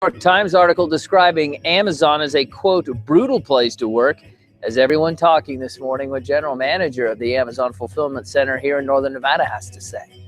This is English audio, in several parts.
York Times article describing Amazon as a, quote, brutal place to work. As everyone talking this morning, what General Manager of the Amazon Fulfillment Center here in Northern Nevada has to say.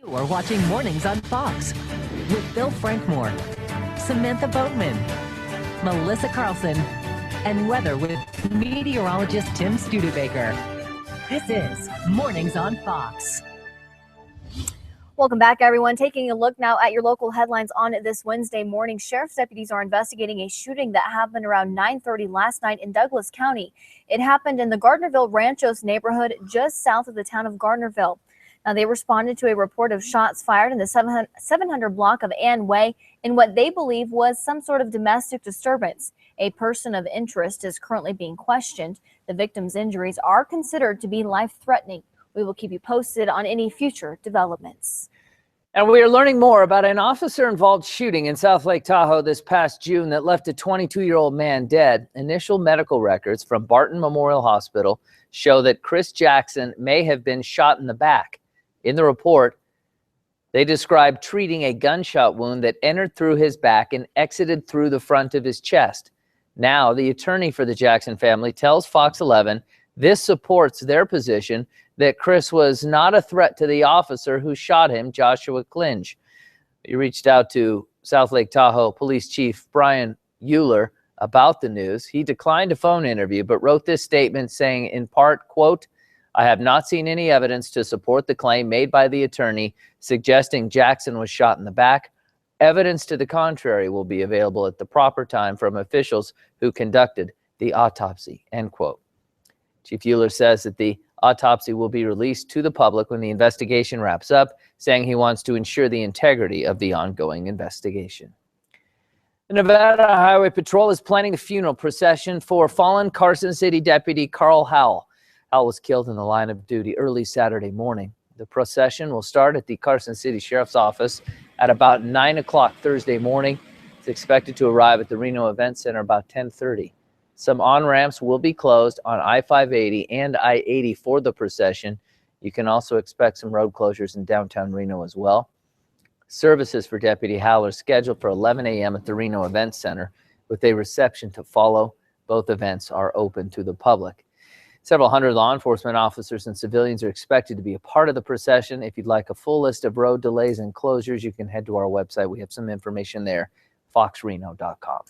You are watching Mornings on Fox with Bill Frankmore, Samantha Boatman, Melissa Carlson, and weather with meteorologist Tim Studebaker. This is Mornings on Fox. Welcome back, everyone. Taking a look now at your local headlines on this Wednesday morning. Sheriff's deputies are investigating a shooting that happened around 9:30 last night in Douglas County. It happened in the Gardnerville Ranchos neighborhood just south of the town of Gardnerville. Now, they responded to a report of shots fired in the 700 block of Ann Way in what they believe was some sort of domestic disturbance. A person of interest is currently being questioned. The victim's injuries are considered to be life-threatening. We will keep you posted on any future developments. And we are learning more about an officer-involved shooting in South Lake Tahoe this past June that left a 22-year-old man dead. Initial medical records from Barton Memorial Hospital show that Chris Jackson may have been shot in the back. In the report, they described treating a gunshot wound that entered through his back and exited through the front of his chest. Now, the attorney for the Jackson family tells Fox 11 this supports their position that Chris was not a threat to the officer who shot him, Joshua Klinge. We reached out to South Lake Tahoe Police Chief Brian Euler about the news. He declined a phone interview, but wrote this statement saying, in part, quote, "I have not seen any evidence to support the claim made by the attorney suggesting Jackson was shot in the back. Evidence to the contrary will be available at the proper time from officials who conducted the autopsy," end quote. Chief Euler says that the autopsy will be released to the public when the investigation wraps up, saying he wants to ensure the integrity of the ongoing investigation. The Nevada Highway Patrol is planning a funeral procession for fallen Carson City Deputy Carl Howell. Howell was killed in the line of duty early Saturday morning. The procession will start at the Carson City Sheriff's Office at about 9 o'clock Thursday morning. It's expected to arrive at the Reno Event Center about 10:30. Some on-ramps will be closed on I-580 and I-80 for the procession. You can also expect some road closures in downtown Reno as well. Services for Deputy Howell are scheduled for 11 a.m. at the Reno Event Center, with a reception to follow. Both events are open to the public. Several hundred law enforcement officers and civilians are expected to be a part of the procession. If you'd like a full list of road delays and closures, you can head to our website. We have some information there foxreno.com.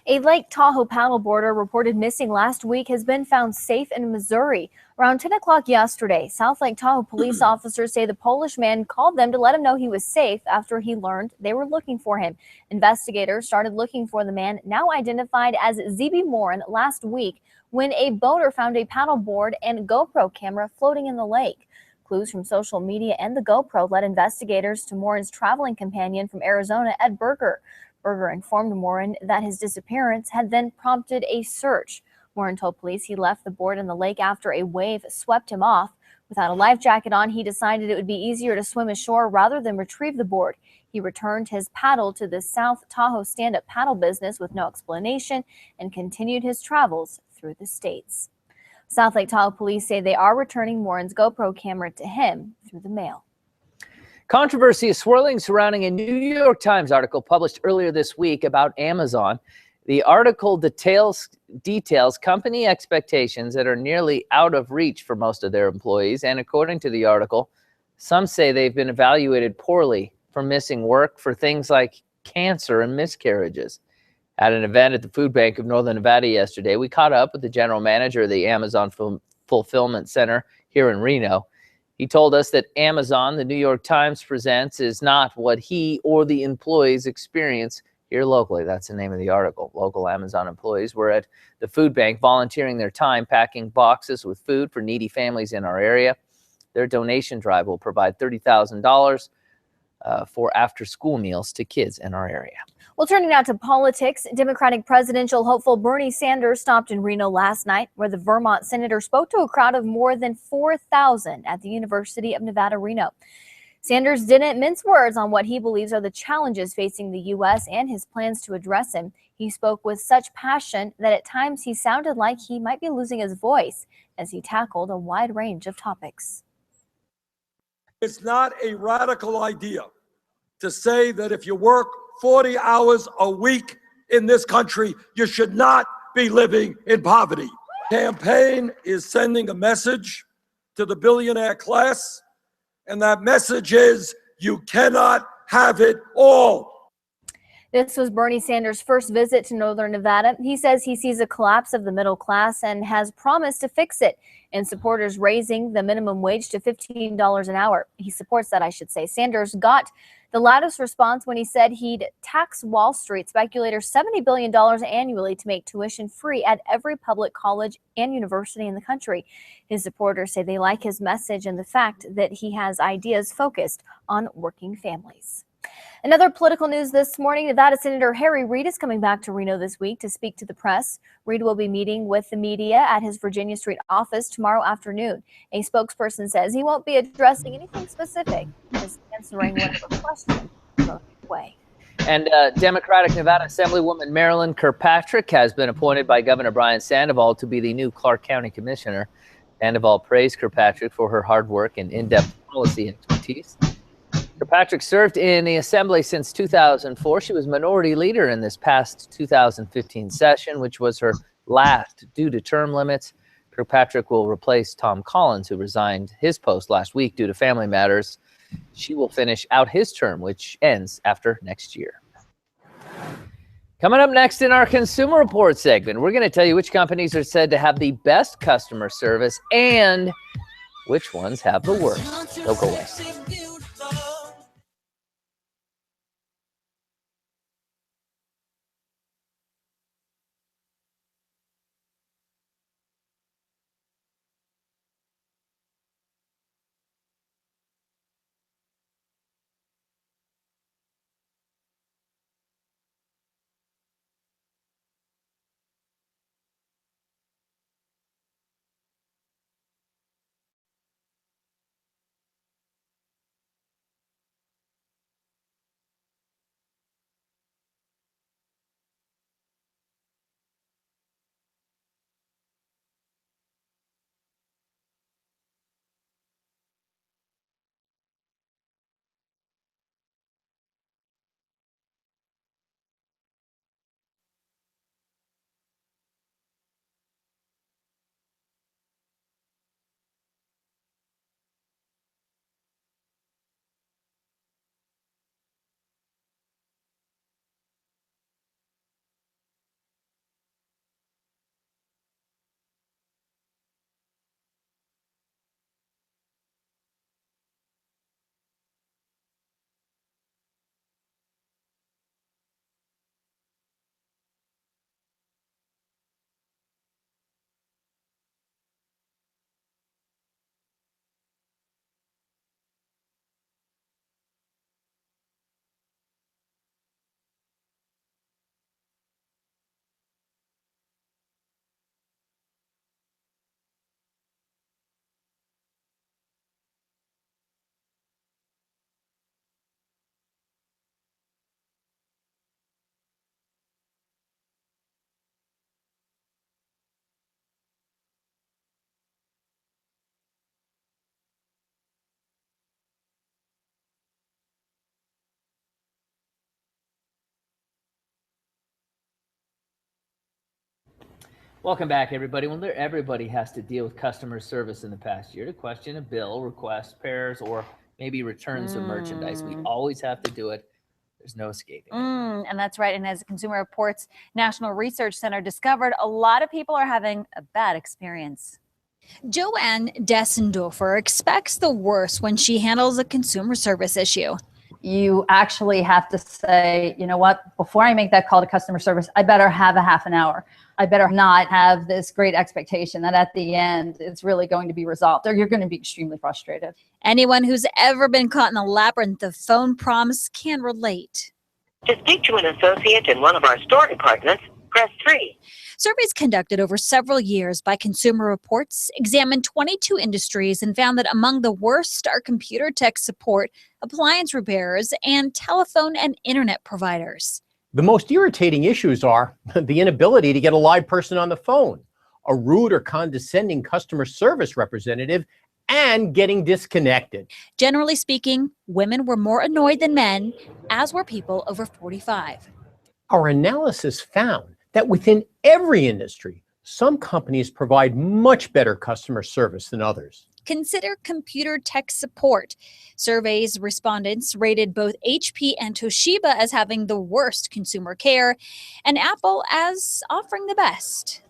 A Lake Tahoe paddleboarder reported missing last week has been found safe in Missouri. Around 10 o'clock yesterday, South Lake Tahoe police officers say the Polish man called them to let him know he was safe after he learned they were looking for him. Investigators started looking for the man, now identified as ZB Morin, last week when a boater found a paddleboard and GoPro camera floating in the lake. Clues from social media and the GoPro led investigators to Morin's traveling companion from Arizona, Ed Berger. Berger informed Morin that his disappearance had then prompted a search. Morin told police he left the board in the lake after a wave swept him off. Without a life jacket on, he decided it would be easier to swim ashore rather than retrieve the board. He returned his paddle to the South Tahoe stand-up paddle business with no explanation and continued his travels through the states. South Lake Tahoe police say they are returning Morin's GoPro camera to him through the mail. Controversy is swirling surrounding a New York Times article published earlier this week about Amazon. The article details company expectations that are nearly out of reach for most of their employees. And according to the article, some say they've been evaluated poorly for missing work for things like cancer and miscarriages. At an event at the Food Bank of Northern Nevada yesterday, we caught up with the general manager of the Amazon Fulfillment Center here in Reno. He told us that Amazon, the New York Times presents, is not what he or the employees experience here locally. That's the name of the article. Local Amazon employees were at the food bank volunteering their time packing boxes with food for needy families in our area. Their donation drive will provide $30,000 for after-school meals to kids in our area. Well, turning now to politics, Democratic presidential hopeful Bernie Sanders stopped in Reno last night, where the Vermont senator spoke to a crowd of more than 4,000 at the University of Nevada, Reno. Sanders didn't mince words on what he believes are the challenges facing the U.S. and his plans to address them. He spoke with such passion that at times he sounded like he might be losing his voice as he tackled a wide range of topics. It's not a radical idea to say that if you work 40 hours a week in this country, you should not be living in poverty. Campaign is sending a message to the billionaire class, and that message is you cannot have it all. This was Bernie Sanders' first visit to Northern Nevada. He says he sees a collapse of the middle class and has promised to fix it, and supporters raising the minimum wage to $15 an hour. He supports that, I should say. Sanders got the loudest response when he said he'd tax Wall Street speculators $70 billion annually to make tuition free at every public college and university in the country. His supporters say they like his message and the fact that he has ideas focused on working families. Another political news this morning, Nevada Senator Harry Reid is coming back to Reno this week to speak to the press. Reid will be meeting with the media at his Virginia Street office tomorrow afternoon. A spokesperson says he won't be addressing anything specific, just answering whatever question thrown his way. And Democratic Nevada Assemblywoman Marilyn Kirkpatrick has been appointed by Governor Brian Sandoval to be the new Clark County Commissioner. Sandoval praised Kirkpatrick for her hard work and in-depth policy expertise. Kirkpatrick served in the Assembly since 2004. She was minority leader in this past 2015 session, which was her last due to term limits. Kirkpatrick will replace Tom Collins, who resigned his post last week due to family matters. She will finish out his term, which ends after next year. Coming up next in our Consumer Report segment, we're going to tell you which companies are said to have the best customer service and which ones have the worst. Don't go away. Welcome back, everybody. Well, everybody has to deal with customer service in the past year to question a bill, request repairs, or maybe returns of merchandise. We always have to do it. There's no escaping it. And that's right. And as Consumer Reports National Research Center discovered, a lot of people are having a bad experience. Joanne Dessendorfer expects the worst when she handles a consumer service issue. You actually have to say, you know what, before I make that call to customer service, I better have a half an hour. I better not have this great expectation that at the end it's really going to be resolved, or you're going to be extremely frustrated. Anyone who's ever been caught in a labyrinth of phone prompts can relate. To speak to an associate in one of our store departments, press 3. Surveys conducted over several years by Consumer Reports examined 22 industries and found that among the worst are computer tech support, appliance repairers, and telephone and internet providers. The most irritating issues are the inability to get a live person on the phone, a rude or condescending customer service representative, and getting disconnected. Generally speaking, women were more annoyed than men, as were people over 45. Our analysis found that within every industry, some companies provide much better customer service than others. Consider computer tech support. Surveys respondents rated both HP and Toshiba as having the worst consumer care, and Apple as offering the best.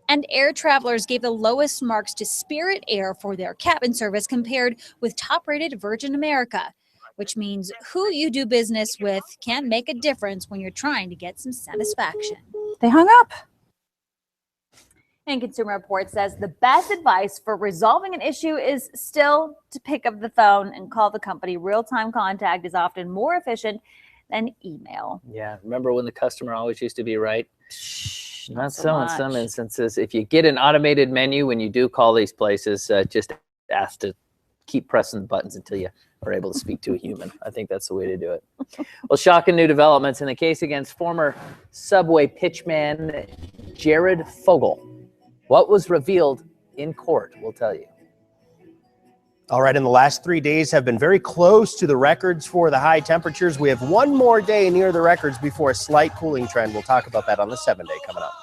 And air travelers gave the lowest marks to Spirit Air for their cabin service compared with top-rated Virgin America, which means who you do business with can make a difference when you're trying to get some satisfaction. They hung up. And Consumer Reports says the best advice for resolving an issue is still to pick up the phone and call the company. Real-time contact is often more efficient than email. Yeah, remember when the customer always used to be right? Not so in some much. instances. If you get an automated menu when you do call these places, just ask to keep pressing the buttons until you are able to speak to a human. I think that's the way to do it. Well, shocking new developments in the case against former Subway pitchman Jared Fogle. What was revealed in court, we'll tell you. All right, and the last 3 days have been very close to the records for the high temperatures. We have one more day near the records before a slight cooling trend. We'll talk about that on the 7-day coming up.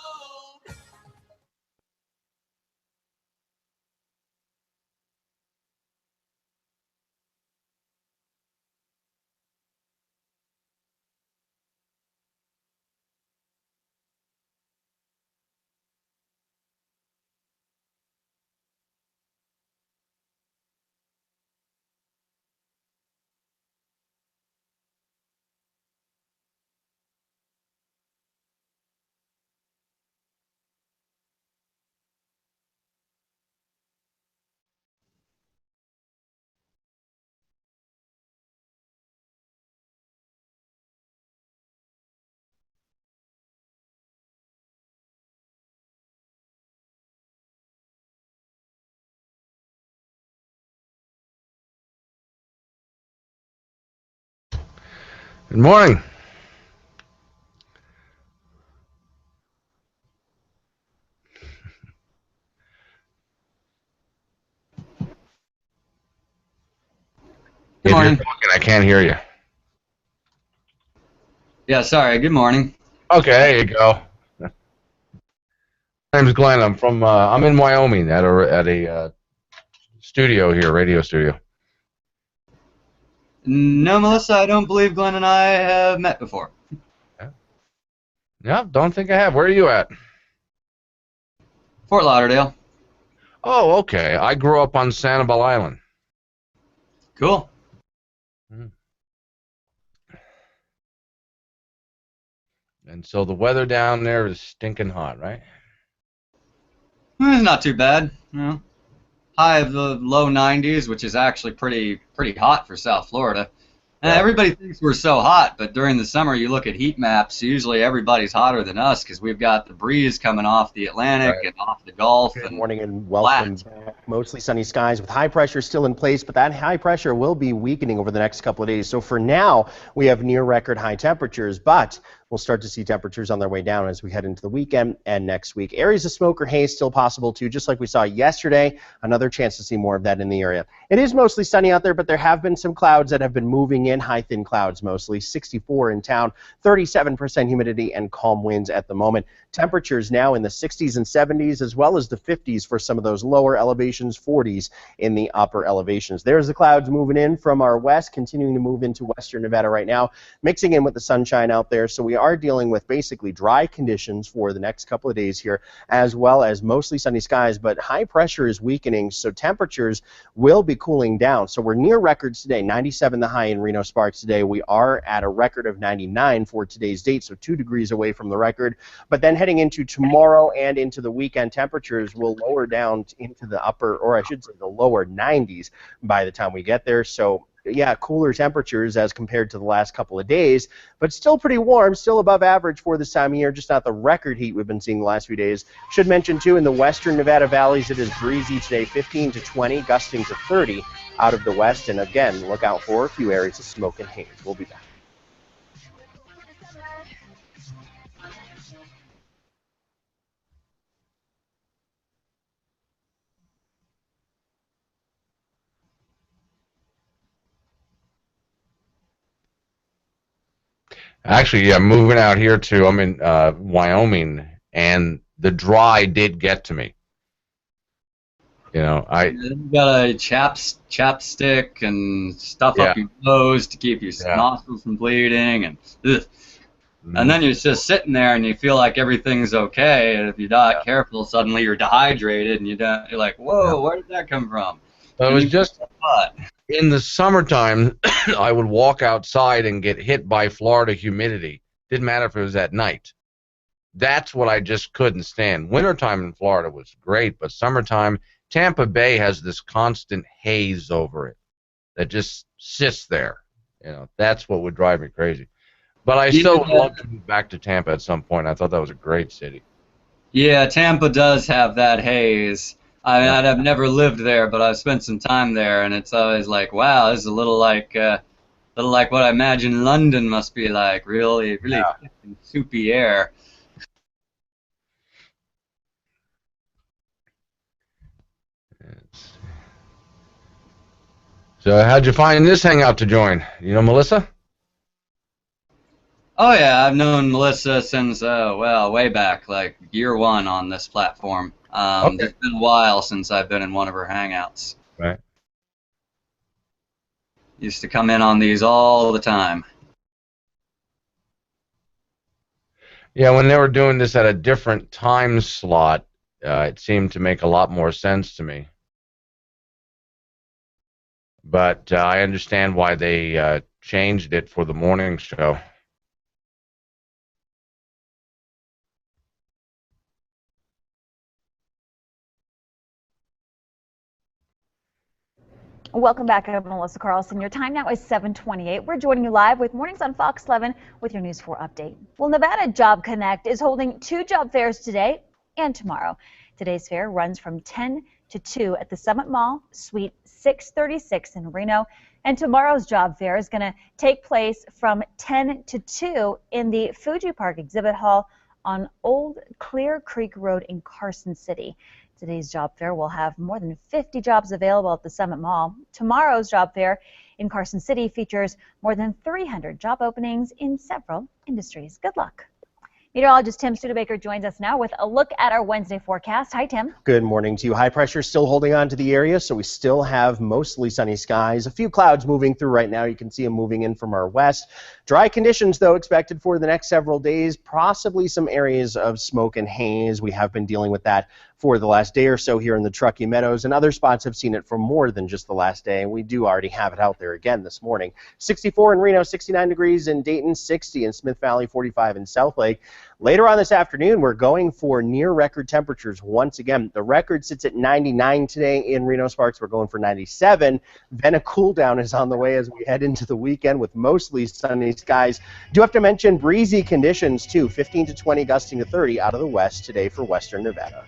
Good morning. Good morning. I can't hear you. Yeah, sorry. Good morning. Okay, there you go. My name's Glenn. I'm from. I'm in Wyoming at a studio here, radio studio. No, Melissa, I don't believe Glenn and I have met before. Yeah, don't think I have. Where are you at? Fort Lauderdale. Oh, okay. I grew up on Sanibel Island. Cool. And so the weather down there is stinking hot, right? It's not too bad. You know, high of the low 90s, which is actually pretty hot for South Florida. And everybody thinks we're so hot, but during the summer, you look at heat maps, usually everybody's hotter than us because we've got the breeze coming off the Atlantic and off the Gulf. Good morning and welcome back. Mostly sunny skies with high pressure still in place, but that high pressure will be weakening over the next couple of days. So for now, we have near record high temperatures, but we'll start to see temperatures on their way down as we head into the weekend and next week. Areas of smoke or haze still possible too, just like we saw yesterday. Another chance to see more of that in the area. It is mostly sunny out there, but there have been some clouds that have been moving in, high thin clouds mostly. 64 in town, 37% humidity and calm winds at the moment. Temperatures now in the 60s and 70s, as well as the 50s for some of those lower elevations, 40s in the upper elevations. There's the clouds moving in from our west, continuing to move into western Nevada right now, mixing in with the sunshine out there. So we are dealing with basically dry conditions for the next couple of days here, as well as mostly sunny skies, but high pressure is weakening, so temperatures will be cooling down. So we're near records today, 97 the high in Reno Sparks today. We are at a record of 99 for today's date, so 2 degrees away from the record. But then heading into tomorrow and into the weekend, temperatures will lower down into the upper, or I should say the lower 90s by the time we get there. So yeah, cooler temperatures as compared to the last couple of days, but still pretty warm, still above average for this time of year, just not the record heat we've been seeing the last few days. Should mention, too, in the western Nevada valleys, it is breezy today, 15 to 20, gusting to 30 out of the west. And again, look out for a few areas of smoke and haze. We'll be back. Actually, yeah, moving out here too. I'm in Wyoming, and the dry did get to me. You know, You got a chapstick and stuff up your nose to keep your nostrils from bleeding, and and then you're just sitting there and you feel like everything's okay, and if you're not careful, suddenly you're dehydrated and you're like, whoa, where did that come from? It was just in the summertime, I would walk outside and get hit by Florida humidity. Didn't matter if it was at night. That's what I just couldn't stand. Wintertime in Florida was great, but summertime, Tampa Bay has this constant haze over it that just sits there. You know, that's what would drive me crazy. But I still would love to move back to Tampa at some point. I thought that was a great city. Yeah, Tampa does have that haze. I mean, I've never lived there, but I've spent some time there, and it's always like, wow, this is a little like what I imagine London must be like. Really soupy air. So how'd you find this hangout to join? You know Melissa? Oh yeah, I've known Melissa since well, way back, like year one on this platform. It's been a while since I've been in one of her hangouts. Right. Used to come in on these all the time. Yeah, when they were doing this at a different time slot, it seemed to make a lot more sense to me. But I understand why they changed it for the morning show. Welcome back. I'm Melissa Carlson. Your time now is 7:28. We're joining you live with Mornings on Fox 11 with your News 4 update. Well, Nevada Job Connect is holding 2 job fairs today and tomorrow. Today's fair runs from 10 to 2 at the Summit Mall, Suite 636 in Reno. And tomorrow's job fair is going to take place from 10 to 2 in the Fuji Park Exhibit Hall on Old Clear Creek Road in Carson City. Today's job fair will have more than 50 jobs available at the Summit Mall. Tomorrow's job fair in Carson City features more than 300 job openings in several industries. Good luck. Meteorologist Tim Studebaker joins us now with a look at our Wednesday forecast. Hi, Tim. Good morning to you. High pressure still holding on to the area, so we still have mostly sunny skies. A few clouds moving through right now. You can see them moving in from our west. Dry conditions, though, expected for the next several days. Possibly some areas of smoke and haze. We have been dealing with that for the last day or so here in the Truckee Meadows, and other spots have seen it for more than just the last day, and we do already have it out there again this morning. 64 in Reno, 69 degrees in Dayton, 60 in Smith Valley, 45 in Southlake. Later on this afternoon, we're going for near record temperatures once again. The record sits at 99 today in Reno Sparks. We're going for 97. Then a cool down is on the way as we head into the weekend with mostly sunny skies. Do have to mention breezy conditions too, 15 to 20, gusting to 30 out of the west today for western Nevada.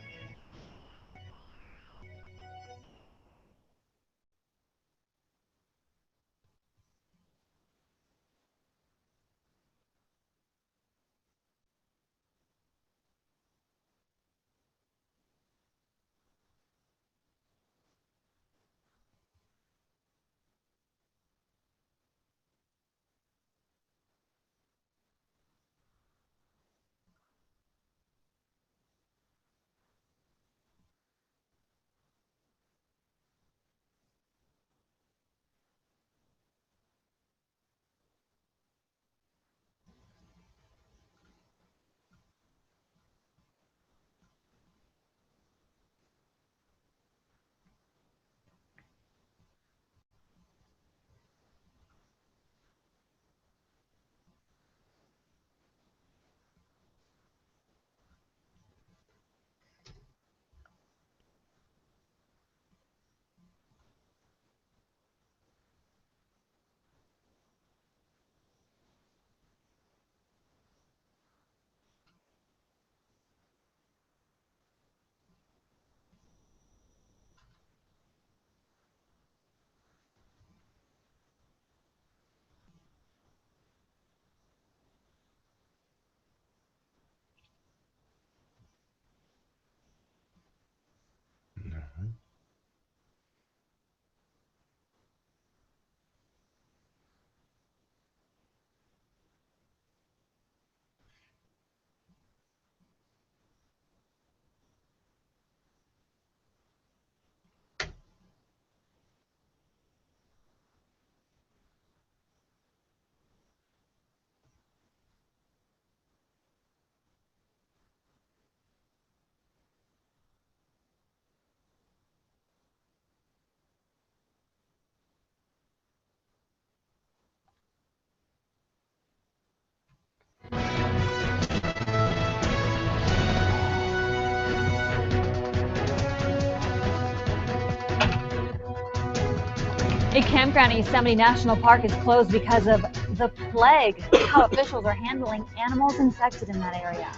campground at Yosemite National Park is closed because of the plague. How officials are handling animals infected in that area.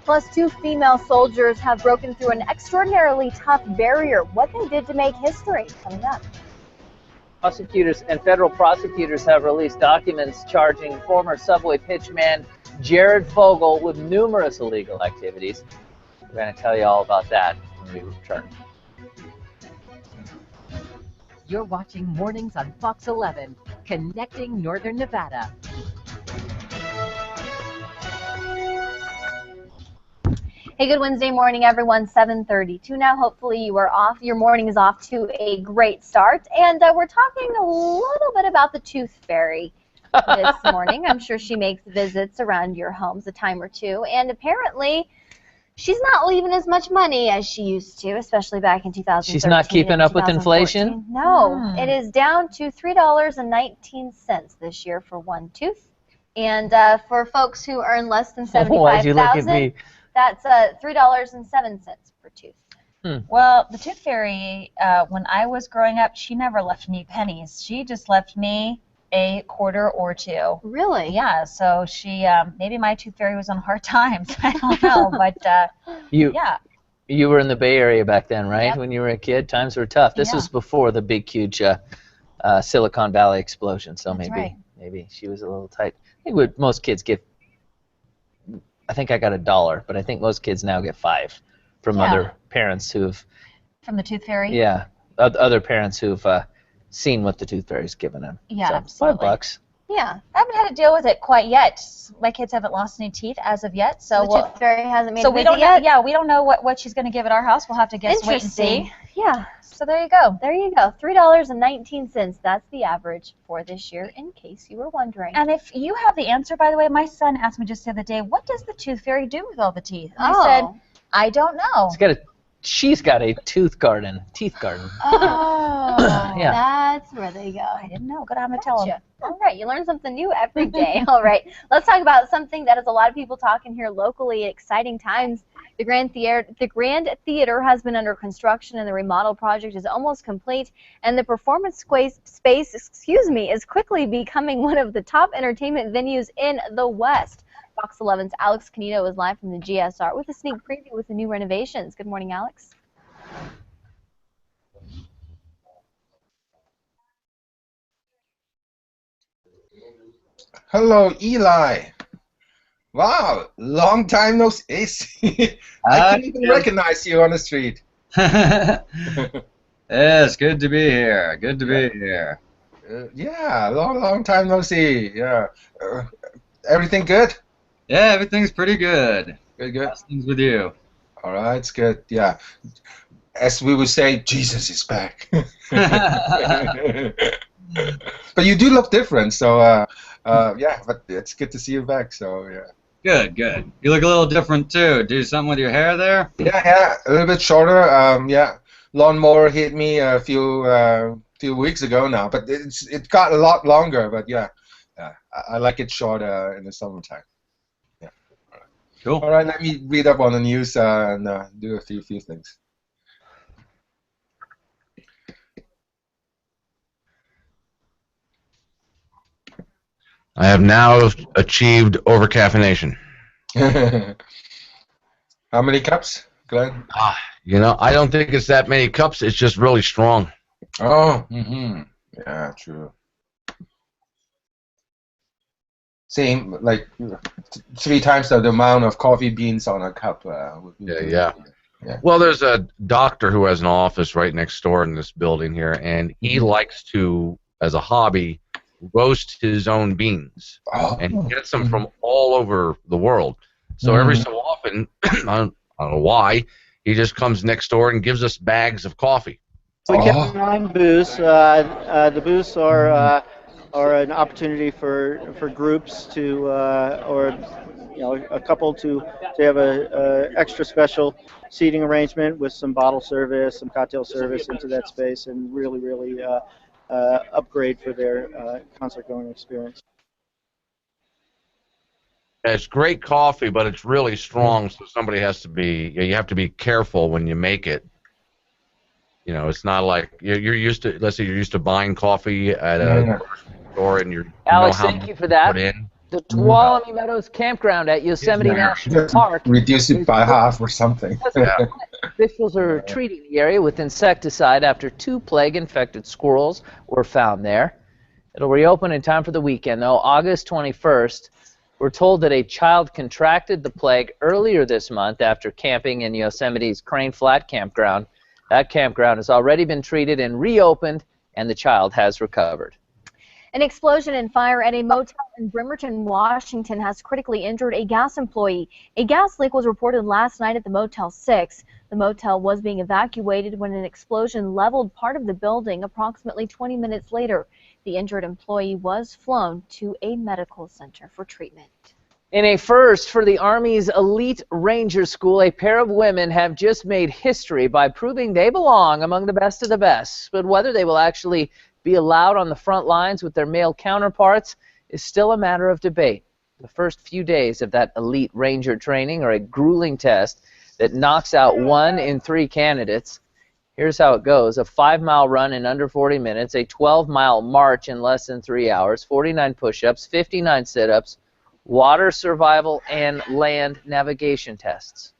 Plus, 2 female soldiers have broken through an extraordinarily tough barrier. What they did to make history. Coming up. Prosecutors and federal prosecutors have released documents charging former Subway pitchman Jared Fogle with numerous illegal activities. We're going to tell you all about that when we return. You're watching Mornings on Fox 11, connecting Northern Nevada. Hey, good Wednesday morning, everyone. 7:32 now. Hopefully you are off. Your morning is off to a great start. And we're talking a little bit about the Tooth Fairy this morning. I'm sure she makes visits around your homes a time or two. And apparently she's not leaving as much money as she used to, especially back in 2013. She's not keeping up with inflation? No. It is down to $3.19 this year for one tooth. And for folks who earn less than $75,000, that's $3.07 per tooth. Well, the Tooth Fairy, when I was growing up, she never left me pennies. She just left me a quarter or two. Really? Yeah, so she, maybe my Tooth Fairy was on hard times. I don't know, but yeah. You were in the Bay Area back then, right? Yep. When you were a kid, times were tough. This was before the big, huge Silicon Valley explosion, so maybe she was a little tight. I think most kids get, I think I got $1, but I think most kids now get $5 from other parents who've... From the Tooth Fairy? Yeah, other parents who've seen what the Tooth Fairy's given them. Yeah, so, absolutely. $5. Yeah. I haven't had to deal with it quite yet. My kids haven't lost any teeth as of yet, so the Tooth Fairy hasn't made so a we visit don't yet? know. Yeah, we don't know what she's going to give at our house. We'll have to guess, wait and see. Yeah. So there you go. There you go. $3.19. That's the average for this year, in case you were wondering. And if you have the answer, by the way, my son asked me just the other day, what does the Tooth Fairy do with all the teeth? And I said, I don't know. She's got a teeth garden. Oh, yeah. That's where they go. I didn't know. Good, I'm going to tell him. All right, you learn something new every day. All right, let's talk about something that has a lot of people talking here locally. Exciting times. The Grand Theater has been under construction, and the remodel project is almost complete. And the performance space, is quickly becoming one of the top entertainment venues in the West. Fox 11's Alex Canito is live from the GSR with a sneak preview with the new renovations. Good morning, Alex. Hello, Eli. Wow, long time no see. I couldn't even recognize you on the street. Yes, good to be here. Good to be here. Yeah, long time no see. Yeah. Everything good? Yeah, everything's pretty good. Good. How's things with you? All right, it's good. Yeah. As we would say, Jesus is back. But you do look different, so yeah. But it's good to see you back. So yeah. Good. You look a little different too. Do something with your hair there? Yeah, a little bit shorter. Yeah, lawnmower hit me a few weeks ago now, but it got a lot longer. But yeah, I like it short in the summertime. Yeah. All right. Cool. All right, let me read up on the news and do a few things. I have now achieved overcaffeination. How many cups, Glenn? I don't think it's that many cups. It's just really strong. Oh, yeah, true. Same, like 3 times the amount of coffee beans on a cup. Yeah. Well, there's a doctor who has an office right next door in this building here, and he likes to, as a hobby, roast his own beans, and he gets them from all over the world. So every so often, I don't know why, he just comes next door and gives us bags of coffee. We kept an eye on booths. The booths are an opportunity for groups to or a couple to have a extra special seating arrangement with some bottle service, some cocktail service into that space, and really upgrade for their concert going experience. It's great coffee, but it's really strong, so somebody has to be. You have to be careful when you make it. You know, it's not like you're used to. Let's say you're used to buying coffee at a store, and Alex, thank you for that. Put in. The Tuolumne Meadows Campground at Yosemite National Park. Reduce it by half or something. Officials are treating the area with insecticide after 2 plague-infected squirrels were found there. It'll reopen in time for the weekend, though, August 21st. We're told that a child contracted the plague earlier this month after camping in Yosemite's Crane Flat Campground. That campground has already been treated and reopened, and the child has recovered. An explosion and fire at a motel in Bremerton, Washington has critically injured a gas employee. A gas leak was reported last night at the Motel 6. The motel was being evacuated when an explosion leveled part of the building approximately 20 minutes later. The injured employee was flown to a medical center for treatment. In a first for the Army's elite Ranger School, a pair of women have just made history by proving they belong among the best of the best. But whether they will actually be allowed on the front lines with their male counterparts is still a matter of debate. The first few days of that elite Ranger training are a grueling test that knocks out 1 in 3 candidates. Here's how it goes: a 5-mile run in under 40 minutes, a 12-mile march in less than 3 hours, 49 push-ups, 59 sit-ups, water survival, and land navigation tests.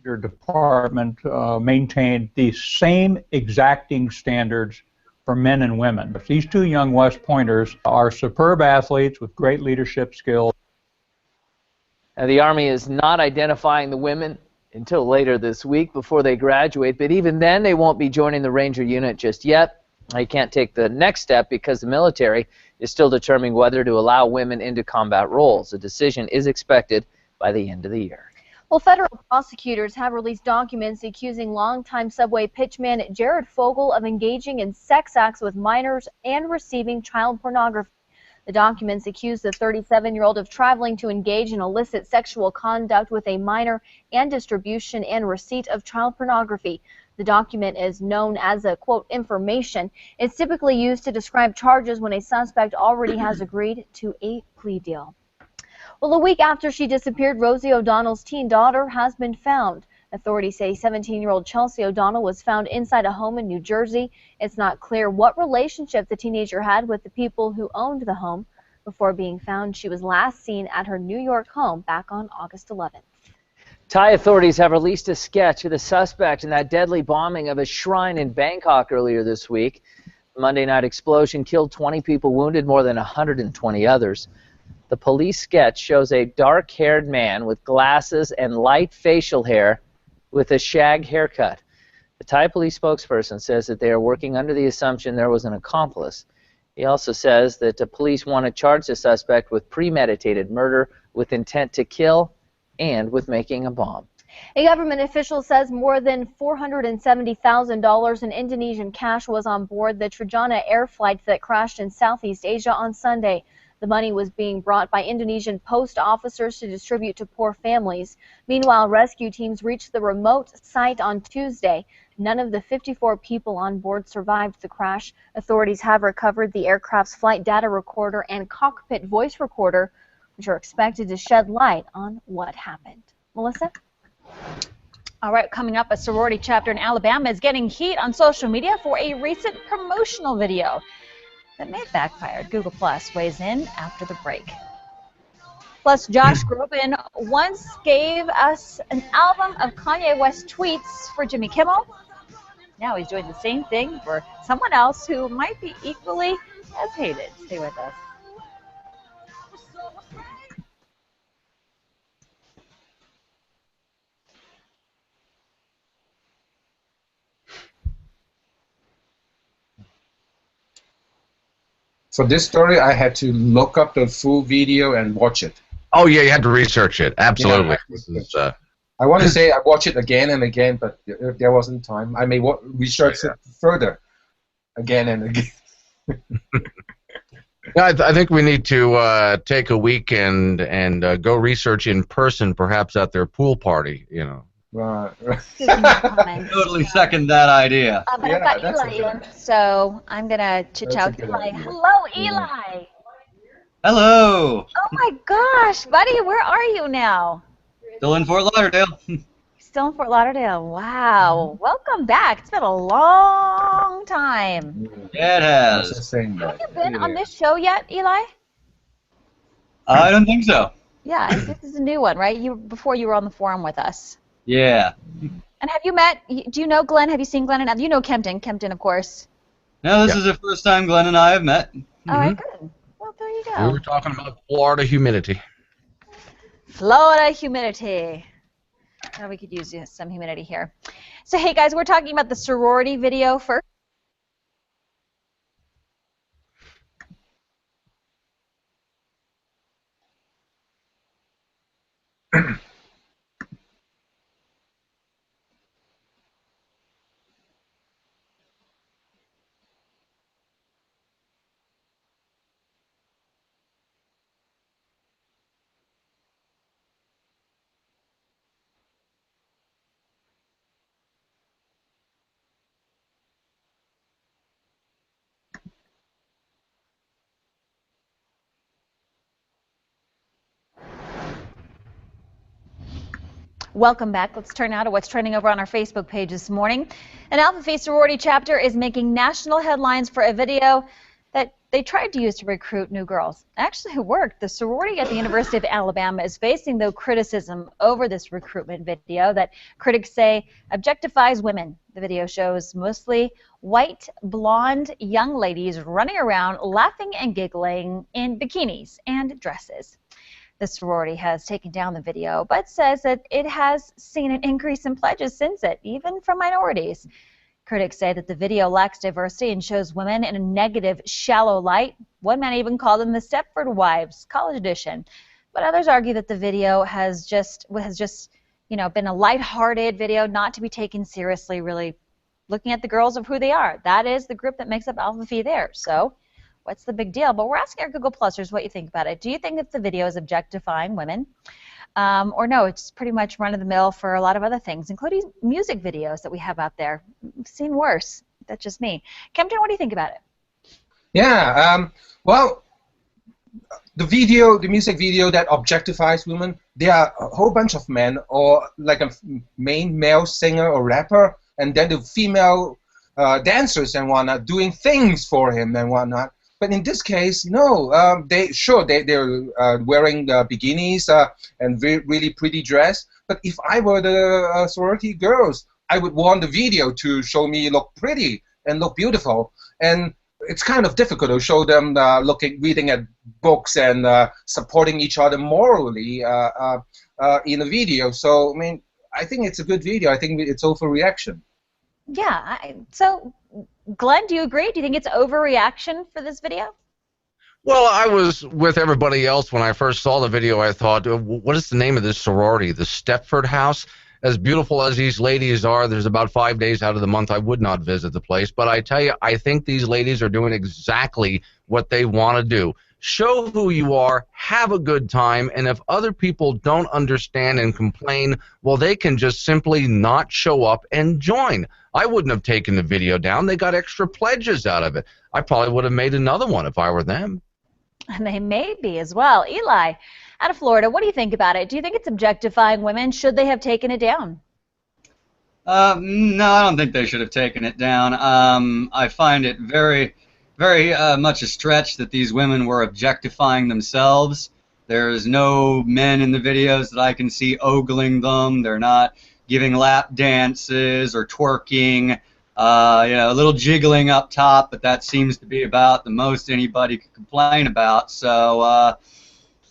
Your department maintained the same exacting standards for men and women. These 2 young West Pointers are superb athletes with great leadership skills. Now, the Army is not identifying the women until later this week before they graduate, but even then they won't be joining the Ranger unit just yet. They can't take the next step because the military is still determining whether to allow women into combat roles. A decision is expected by the end of the year. Well, federal prosecutors have released documents accusing longtime Subway pitchman Jared Fogle of engaging in sex acts with minors and receiving child pornography. The documents accuse the 37-year-old of traveling to engage in illicit sexual conduct with a minor and distribution and receipt of child pornography. The document is known as a, quote, information. It's typically used to describe charges when a suspect already has agreed to a plea deal. Well, a week after she disappeared, Rosie O'Donnell's teen daughter has been found. Authorities say 17-year-old Chelsea O'Donnell was found inside a home in New Jersey. It's not clear what relationship the teenager had with the people who owned the home. Before being found, she was last seen at her New York home back on August 11th. Thai authorities have released a sketch of the suspect in that deadly bombing of a shrine in Bangkok earlier this week. The Monday night explosion killed 20 people, wounded more than 120 others. The police sketch shows a dark-haired man with glasses and light facial hair with a shag haircut. The Thai police spokesperson says that they are working under the assumption there was an accomplice. He also says that the police want to charge the suspect with premeditated murder, with intent to kill, and with making a bomb. A government official says more than $470,000 in Indonesian cash was on board the Trajana air flight that crashed in Southeast Asia on Sunday. The money was being brought by Indonesian post officers to distribute to poor families. Meanwhile, rescue teams reached the remote site on Tuesday. None of the 54 people on board survived the crash. Authorities have recovered the aircraft's flight data recorder and cockpit voice recorder, which are expected to shed light on what happened. Melissa? All right, coming up, a sorority chapter in Alabama is getting heat on social media for a recent promotional video that may have backfired. Google Plus weighs in after the break. Plus, Josh Groban once gave us an album of Kanye West tweets for Jimmy Kimmel. Now he's doing the same thing for someone else who might be equally as hated. Stay with us. For this story, I had to look up the full video and watch it. Oh yeah, you had to research it. Absolutely. Yeah, This is, I want to say I watch it again and again, but there wasn't time. I may research it further again and again. Yeah, I think we need to take a weekend and go research in person, perhaps at their pool party. You know. Right. Totally second that idea. But I've got Eli in, so I'm going to chit-chat with Eli. Hello, Eli. Hello. Oh, my gosh, buddy, where are you now? Still in Fort Lauderdale. Still in Fort Lauderdale. Wow. Welcome back. It's been a long time. Yeah, it has. Have you been on this show yet, Eli? I don't think so. Yeah, this is a new one, right? Before you were on the forum with us. Yeah. And have you met? Do you know Glenn? Have you seen Glenn? And you know Kempton. Kempton, of course. No, this is the first time Glenn and I have met. All right, good. Well, there you go. We were talking about Florida humidity. Florida humidity. Oh, we could use some humidity here. So, hey, guys, we're talking about the sorority video first. Welcome back. Let's turn now to what's trending over on our Facebook page this morning. An Alpha Phi sorority chapter is making national headlines for a video that they tried to use to recruit new girls. Actually, it worked. The sorority at the University of Alabama is facing, though, criticism over this recruitment video that critics say objectifies women. The video shows mostly white, blonde young ladies running around laughing and giggling in bikinis and dresses. The sorority has taken down the video, but says that it has seen an increase in pledges since it, even from minorities. Critics say that the video lacks diversity and shows women in a negative, shallow light. One man even called them the Stepford Wives College Edition. But others argue that the video has just been a lighthearted video, not to be taken seriously, really looking at the girls of who they are. That is the group that makes up Alpha Phi there. So what's the big deal? But we're asking our Google Plusers what you think about it. Do you think that the video is objectifying women? Or no, it's pretty much run-of-the-mill for a lot of other things, including music videos that we have out there. I've seen worse. That's just me. Kempton, what do you think about it? Yeah, well, the music video that objectifies women, there are a whole bunch of men or like a main male singer or rapper, and then the female dancers and whatnot doing things for him and whatnot. But in this case, no. They're wearing bikinis and really pretty dress. But if I were the sorority girls, I would want the video to show me look pretty and look beautiful. And it's kind of difficult to show them reading at books and supporting each other morally in a video. So I mean, I think it's a good video. I think it's overreaction. Yeah. So, Glenn, do you agree? Do you think it's overreaction for this video? Well, I was with everybody else when I first saw the video. I thought, what is the name of this sorority? The Stepford House? As beautiful as these ladies are, there's about 5 days out of the month I would not visit the place. But I tell you, I think these ladies are doing exactly what they want to do. Show who you are, have a good time, and if other people don't understand and complain, well, they can just simply not show up and join. I wouldn't have taken the video down. They got extra pledges out of it. I probably would have made another one if I were them. And they may be as well. Eli, out of Florida, what do you think about it? Do you think it's objectifying women? Should they have taken it down? No, I don't think they should have taken it down. I find it very much a stretch that these women were objectifying themselves. There's no men in the videos that I can see ogling them. They're not giving lap dances or twerking, a little jiggling up top, but that seems to be about the most anybody could complain about. So,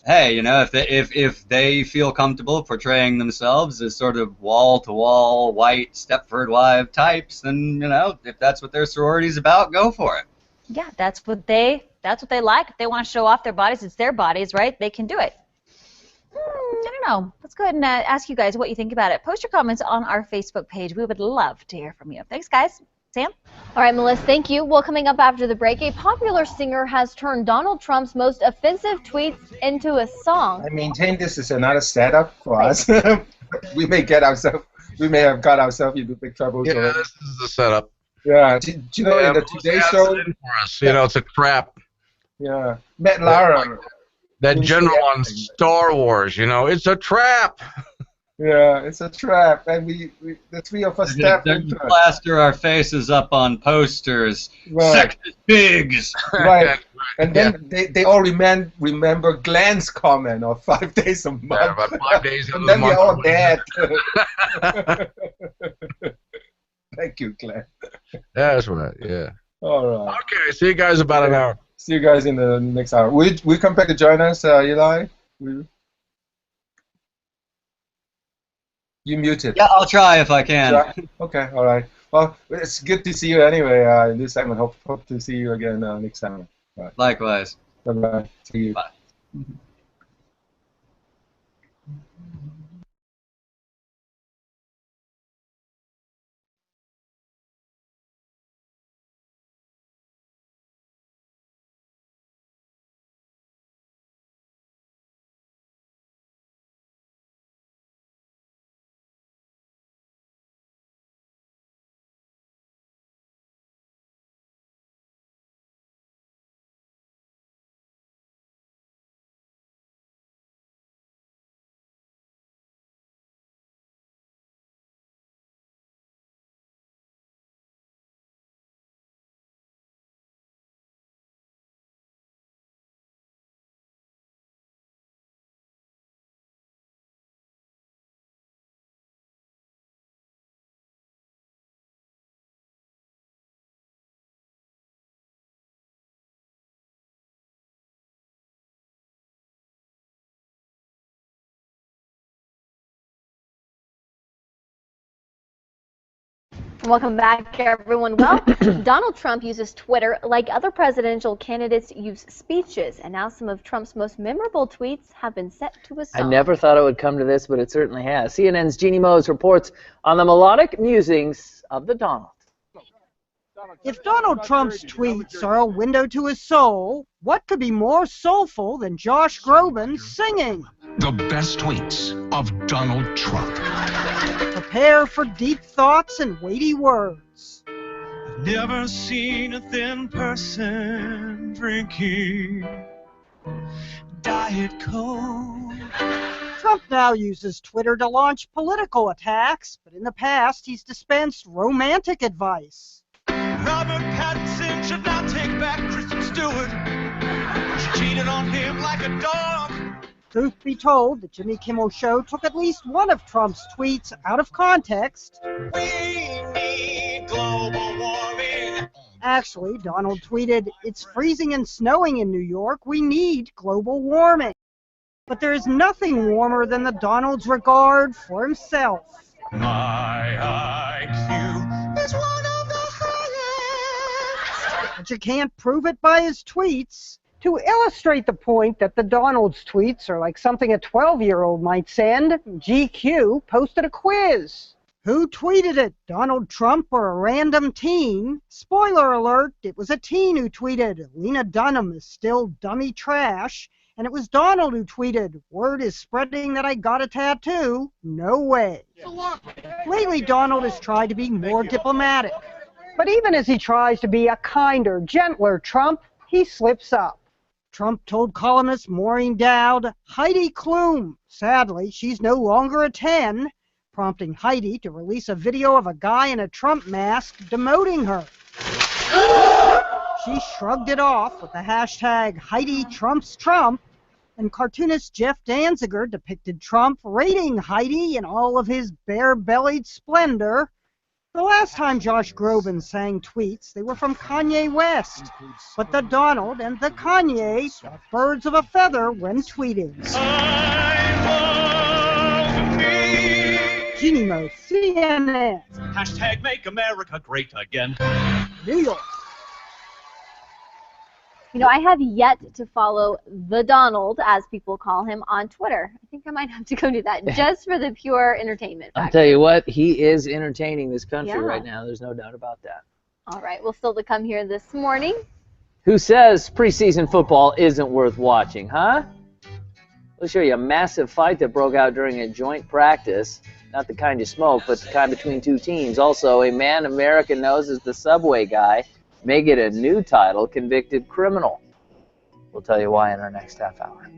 hey, if they feel comfortable portraying themselves as sort of wall-to-wall white Stepford wife types, then if that's what their sorority's about, go for it. Yeah, that's what they like. If they want to show off their bodies, it's their bodies, right? They can do it. I don't know. Let's go ahead and ask you guys what you think about it. Post your comments on our Facebook page. We would love to hear from you. Thanks, guys. Sam? All right, Melissa, thank you. Well, coming up after the break, a popular singer has turned Donald Trump's most offensive tweets into a song. I maintain this is another setup for us. we may have got ourselves into big trouble. Yeah, so. this is the setup. Yeah, do you know in the Today Show? It's a trap. Yeah, Matt Lara. That general on Star Wars, it's a trap. Yeah, it's a trap, and the three of us They're stepped gonna into it. plaster our faces up on posters. Right. Sexist pigs. Right. And then they all remember Glenn's comment of 5 days a month. Yeah, about 5 days And of then the we're month. all dead. Thank you, Glenn. That's right. Yeah. All right. Okay. See you guys in about an hour. See you guys in the next hour. Will you come back to join us, Eli? You muted. Yeah, I'll try if I can. Try? Okay, all right. Well, it's good to see you anyway in this segment. Hope to see you again next time. Right. Likewise. Bye-bye. See you. Bye. Welcome back, everyone. Well, Donald Trump uses Twitter like other presidential candidates use speeches, and now some of Trump's most memorable tweets have been set to a song. I never thought it would come to this, but it certainly has. CNN's Jeannie Mose reports on the melodic musings of the Donald. If Donald Trump's tweets are a window to his soul, what could be more soulful than Josh Groban singing? The best tweets of Donald Trump. Prepare for deep thoughts and weighty words. Never seen a thin person drinking Diet Coke. Trump now uses Twitter to launch political attacks, but in the past he's dispensed romantic advice. Robert Pattinson should not take back Kristen Stewart. She cheated on him like a dog. Truth be told, the Jimmy Kimmel Show took at least one of Trump's tweets out of context. We need global warming. Actually, Donald tweeted, "It's freezing and snowing in New York. We need global warming." But there is nothing warmer than the Donald's regard for himself. My IQ is one of the highest. But you can't prove it by his tweets. To illustrate the point that the Donald's tweets are like something a 12-year-old might send, GQ posted a quiz. Who tweeted it, Donald Trump or a random teen? Spoiler alert, it was a teen who tweeted, "Lena Dunham is still dummy trash." And it was Donald who tweeted, "Word is spreading that I got a tattoo. No way." Lately, Donald has tried to be more diplomatic. But even as he tries to be a kinder, gentler Trump, he slips up. Trump told columnist Maureen Dowd, "Heidi Klum. Sadly, she's no longer a 10, prompting Heidi to release a video of a guy in a Trump mask demoting her. She shrugged it off with the hashtag Heidi Trumps Trump, and cartoonist Jeff Danziger depicted Trump rating Heidi in all of his bare-bellied splendor. The last time Josh Groban sang tweets, they were from Kanye West. But the Donald and the Kanye are birds of a feather when tweeting. Jeannie Mose, CNN. Hashtag Make America Great Again. New York. You know, I have yet to follow the Donald, as people call him, on Twitter. I think I might have to go do that just for the pure entertainment factor. I'll tell you what, he is entertaining this country Yeah. right now. There's no doubt about that. All right, well, still to come here this morning. Who says preseason football isn't worth watching, huh? We'll show you a massive fight that broke out during a joint practice. Not the kind you smoke, but the kind between two teams. Also, a man America knows as the Subway guy may get a new title, convicted criminal. We'll tell you why in our next half hour.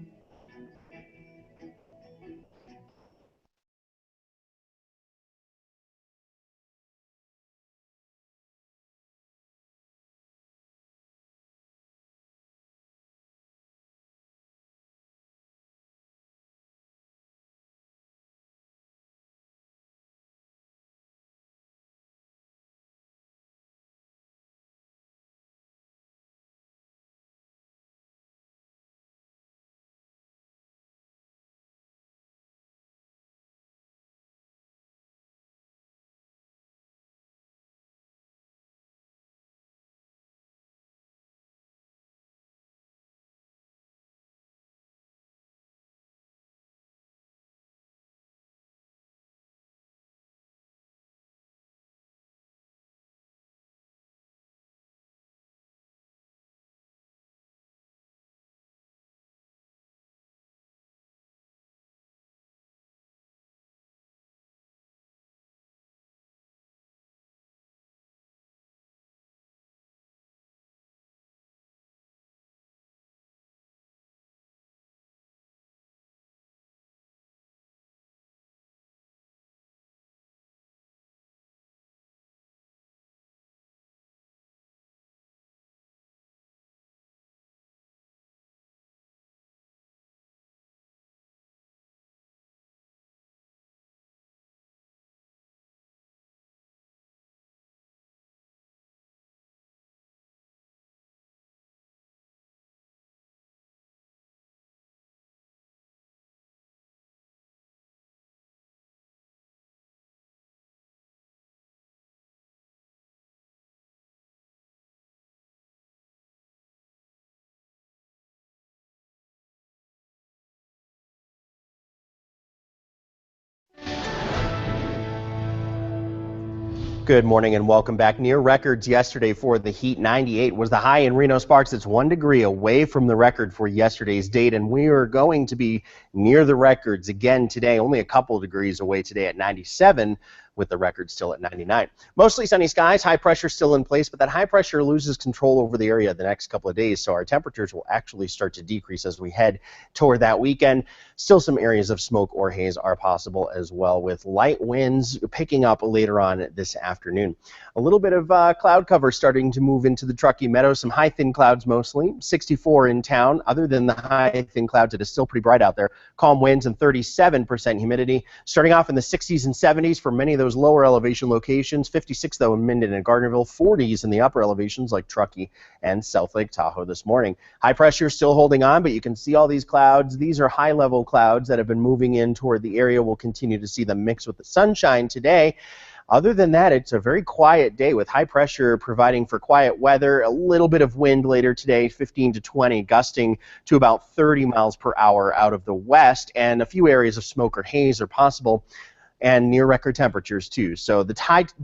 Good morning and welcome back. Near records yesterday for the heat. 98 was the high in Reno Sparks. It's 1 degree away from the record for yesterday's date, and we are going to be near the records again today. Only a couple degrees away today at 97, with the record still at 99. Mostly sunny skies, high pressure still in place, but that high pressure loses control over the area the next couple of days, so our temperatures will actually start to decrease as we head toward that weekend. Still some areas of smoke or haze are possible as well, with light winds picking up later on this afternoon. A little bit of cloud cover starting to move into the Truckee Meadows. Some high thin clouds mostly. 64 in town. Other than the high thin clouds, it is still pretty bright out there. Calm winds and 37% humidity. Starting off in the 60s and 70s for many of those lower elevation locations. 56 though in Minden and Gardnerville. 40s in the upper elevations like Truckee and South Lake Tahoe this morning. High pressure still holding on, but you can see all these clouds. These are high level clouds that have been moving in toward the area. We'll continue to see them mix with the sunshine today. Other than that, it's a very quiet day with high pressure providing for quiet weather. A little bit of wind later today, 15 to 20, gusting to about 30 miles per hour out of the west, and a few areas of smoke or haze are possible, and near record temperatures too. So the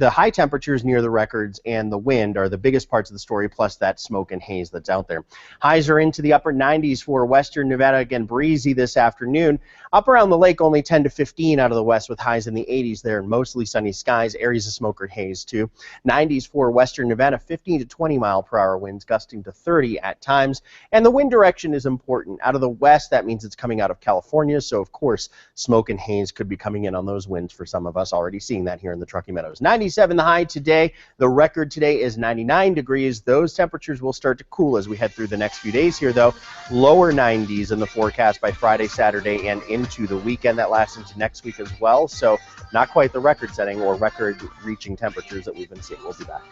high temperatures near the records and the wind are the biggest parts of the story, plus that smoke and haze that's out there. Highs are into the upper 90s for western Nevada. Again, breezy this afternoon. Up around the lake, only 10 to 15 out of the west, with highs in the 80s there, and mostly sunny skies, areas of smoke or haze too. 90s for western Nevada, 15 to 20 mile per hour winds, gusting to 30 at times. And the wind direction is important. Out of the west, that means it's coming out of California, so of course smoke and haze could be coming in on those winds for some of us, already seeing that here in the Truckee Meadows. 97 the high today. The record today is 99 degrees. Those temperatures will start to cool as we head through the next few days here, though. Lower 90s in the forecast by Friday, Saturday, and into the weekend. That lasts into next week as well. So not quite the record-setting or record-reaching temperatures that we've been seeing. We'll be back.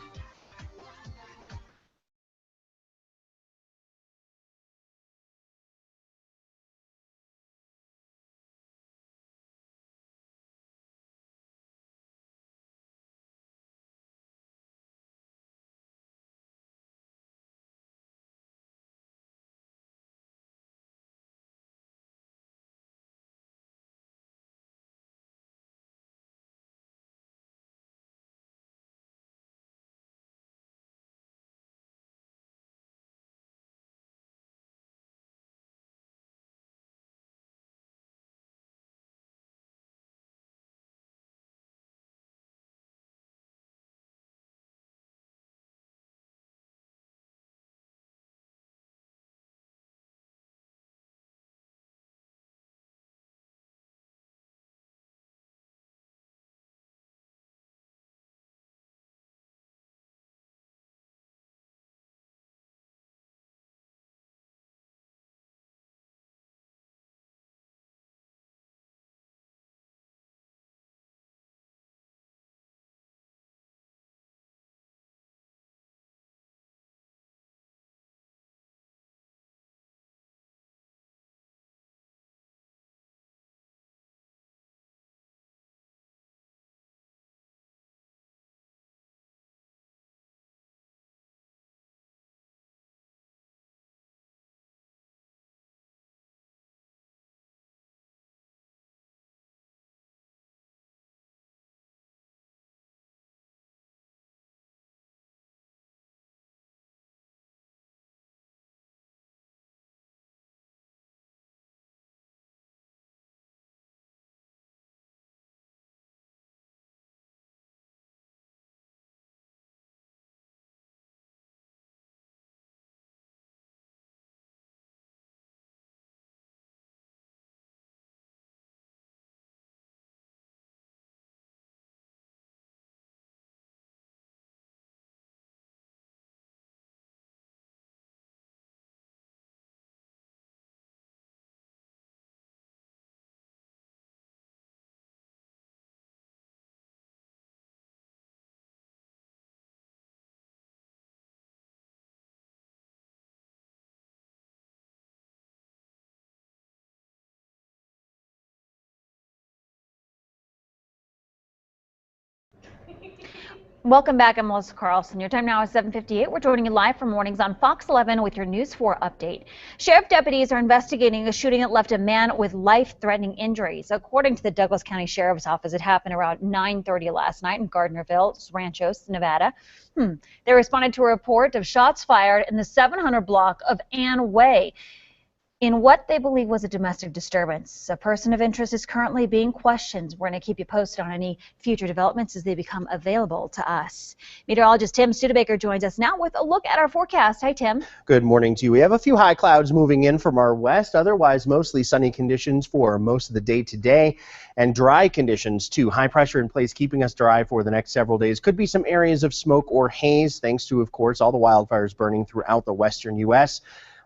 Welcome back. I'm Melissa Carlson. Your time now is 7:58. We're joining you live from Mornings on Fox 11 with your News 4 update. Sheriff deputies are investigating a shooting that left a man with life-threatening injuries. According to the Douglas County Sheriff's Office, it happened around 9:30 last night in Gardnerville, Ranchos, Nevada. They responded to a report of shots fired in the 700 block of Ann Way in what they believe was a domestic disturbance. A person of interest is currently being questioned. We're going to keep you posted on any future developments as they become available to us. Meteorologist Tim Studebaker joins us now with a look at our forecast. Hi, Tim. Good morning to you. We have a few high clouds moving in from our west, otherwise mostly sunny conditions for most of the day today, and dry conditions too. High pressure in place keeping us dry for the next several days. Could be some areas of smoke or haze thanks to, of course, all the wildfires burning throughout the western U.S.,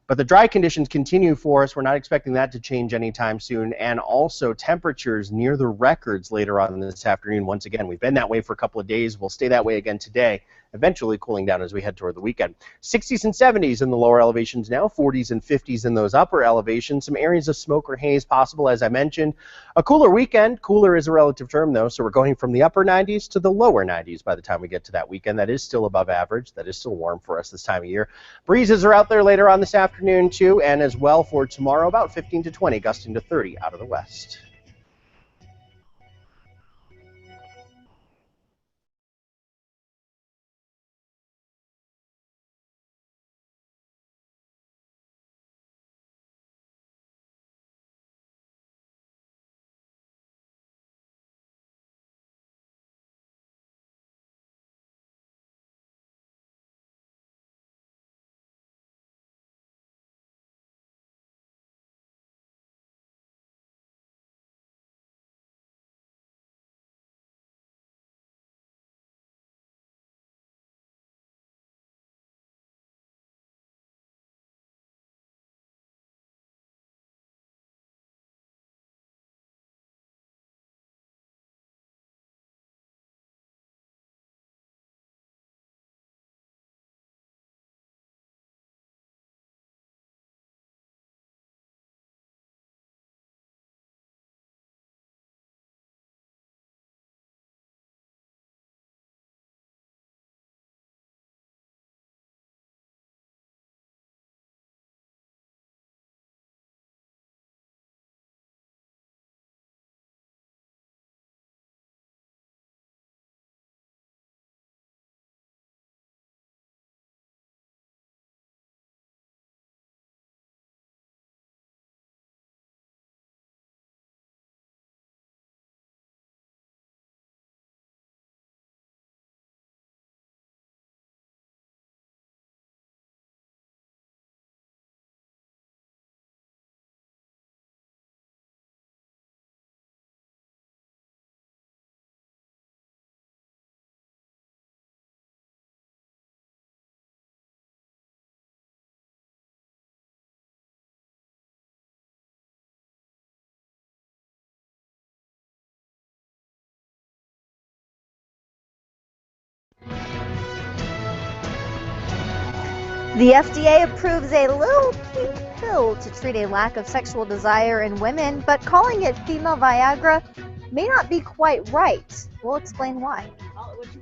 but the dry conditions continue for us. We're not expecting that to change anytime soon. And also temperatures near the records later on this afternoon. Once again, we've been that way for a couple of days. We'll stay that way again today, eventually cooling down as we head toward the weekend. 60s and 70s in the lower elevations now, 40s and 50s in those upper elevations. Some areas of smoke or haze possible, as I mentioned. A cooler weekend. Cooler is a relative term, though, so we're going from the upper 90s to the lower 90s by the time we get to that weekend. That is still above average. That is still warm for us this time of year. Breezes are out there later on this afternoon, too, and as well for tomorrow, about 15 to 20, gusting to 30 out of the west. The FDA approves a little pink pill to treat a lack of sexual desire in women, but calling it female Viagra may not be quite right. We'll explain why. Call it what you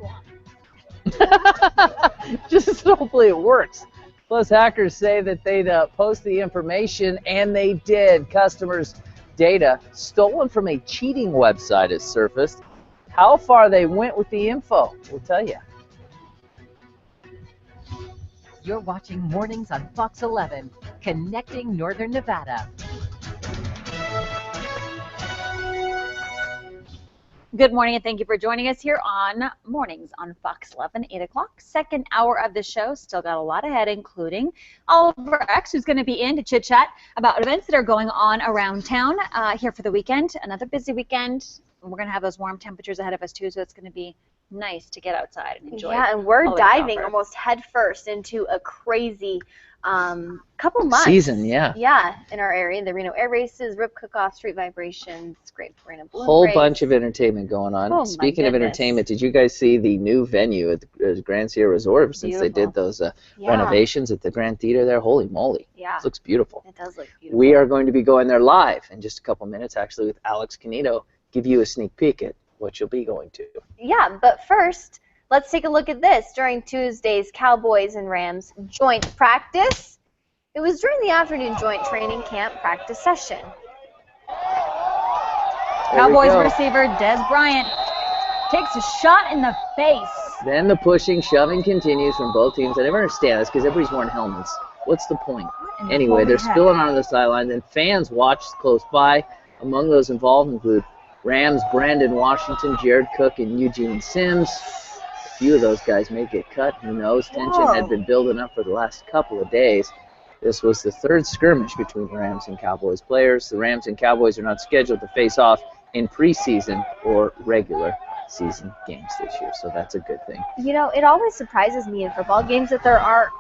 want. Just hopefully it works. Plus, hackers say that they'd post the information, and they did. Customers' data stolen from a cheating website has surfaced. How far they went with the info, we'll tell you. You're watching Mornings on Fox 11, connecting Northern Nevada. Good morning, and thank you for joining us here on Mornings on Fox 11, 8 o'clock. Second hour of the show. Still got a lot ahead, including Oliver X, who's going to be in to chit-chat about events that are going on around town here for the weekend. Another busy weekend. We're going to have those warm temperatures ahead of us, too, so it's going to be nice to get outside and enjoy. Yeah, and we're all the diving offer. almost headfirst into a crazy couple months. Season, yeah. Yeah, in our area, the Reno Air Races, Rip Cook-Off, Street Vibrations, Great Arena Balloon Whole Race. bunch of entertainment going on. Oh, my Speaking of goodness. entertainment, did you guys see the new venue at the Grand Sierra Resort since they Beautiful. did those Yeah. renovations at the Grand Theater there? Holy moly. Yeah. It looks beautiful. It does look beautiful. We are going to be going there live in just a couple minutes, actually, with Alex Canito. Give you a sneak peek at what you'll be going to. Yeah, but first, Let's take a look at this during Tuesday's Cowboys and Rams joint practice. It was during the afternoon joint training camp practice session. Cowboys receiver Des Bryant takes a shot in the face. Then the pushing, shoving continues from both teams. I never understand this because everybody's wearing helmets. What's the point? Anyway, they're spilling onto the sidelines, and fans watch close by. Among those involved include Rams Brandon Washington, Jared Cook, and Eugene Sims. A few of those guys may get cut. Who knows? Tension had been building up for the last couple of days. This was the third skirmish between Rams and Cowboys players. The Rams and Cowboys are not scheduled to face off in preseason or regular season games this year, so that's a good thing. You know, it always surprises me in football games that there aren't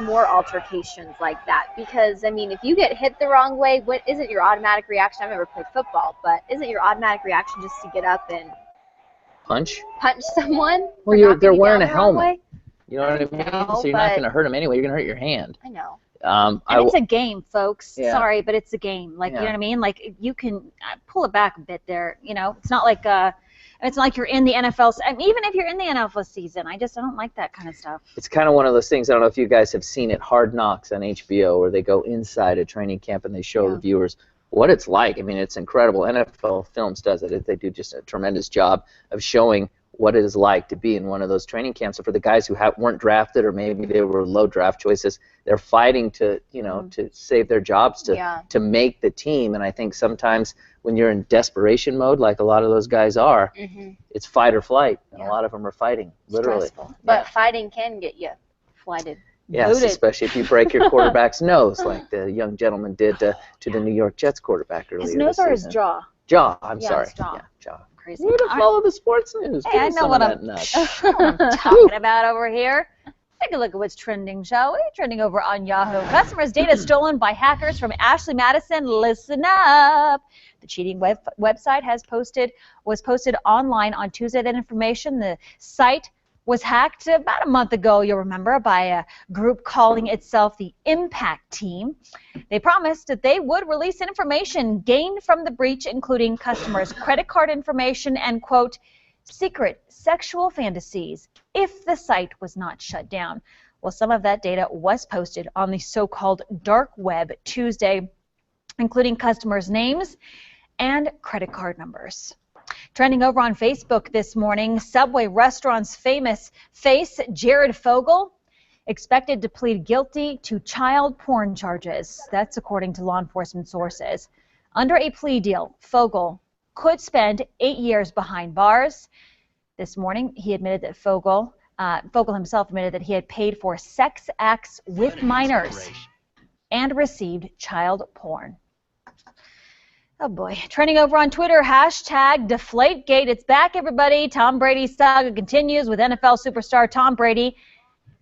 more altercations like that, because, I mean, if you get hit the wrong way, what isn't your automatic reaction? I've never played football, but isn't your automatic reaction just to get up and punch someone? Well, they're wearing a helmet. You know what I mean? know, so you're not but- going to hurt them anyway. You're going to hurt your hand. I know. And it's a game, folks. Yeah. Sorry, but it's a game. Like, you know Yeah. what I mean? Like, you can pull it back a bit there. You know, it's not like you're in the NFL. I mean, even if you're in the NFL season, I don't like that kind of stuff. It's kind of one of those things. I don't know if you guys have seen it, Hard Knocks on HBO, where they go inside a training camp and they show the viewers what it's like. I mean, it's incredible. NFL Films does it. They do just a tremendous job of showing what it is like to be in one of those training camps. So for the guys who weren't drafted, or maybe they were low draft choices, they're fighting to, to save their jobs, to make the team. And I think sometimes when you're in desperation mode, like a lot of those guys are, it's fight or flight, and a lot of them are fighting, literally. Stressful. But fighting can get you flighted. Yes, especially if you break your quarterback's nose, like the young gentleman did to the New York Jets quarterback earlier. His nose this or his season. jaw? Jaw, I'm Yeah, sorry. his jaw. Yeah, jaw. Crazy. Way to follow the sports news. Hey, Give I us know some what of I'm, that nut. talking about over here. Take a look at what's trending, shall we? Trending over on Yahoo. Customers' data stolen by hackers from Ashley Madison. Listen up. The cheating website was posted online on Tuesday. That information, the site was hacked about a month ago, you'll remember, by a group calling itself the Impact Team. They promised that they would release information gained from the breach, including customers' credit card information and, quote, secret sexual fantasies, if the site was not shut down. Well, some of that data was posted on the so-called dark web Tuesday, including customers' names and credit card numbers. Trending over on Facebook this morning, Subway restaurant's famous face, Jared Fogle, expected to plead guilty to child porn charges. That's according to law enforcement sources. Under a plea deal, Fogle could spend 8 years behind bars. This morning, he admitted that Fogle himself admitted that he had paid for sex acts with minors and received child porn. Oh boy. Trending over on Twitter, hashtag Deflategate. It's back, everybody. Tom Brady's saga continues with NFL superstar Tom Brady.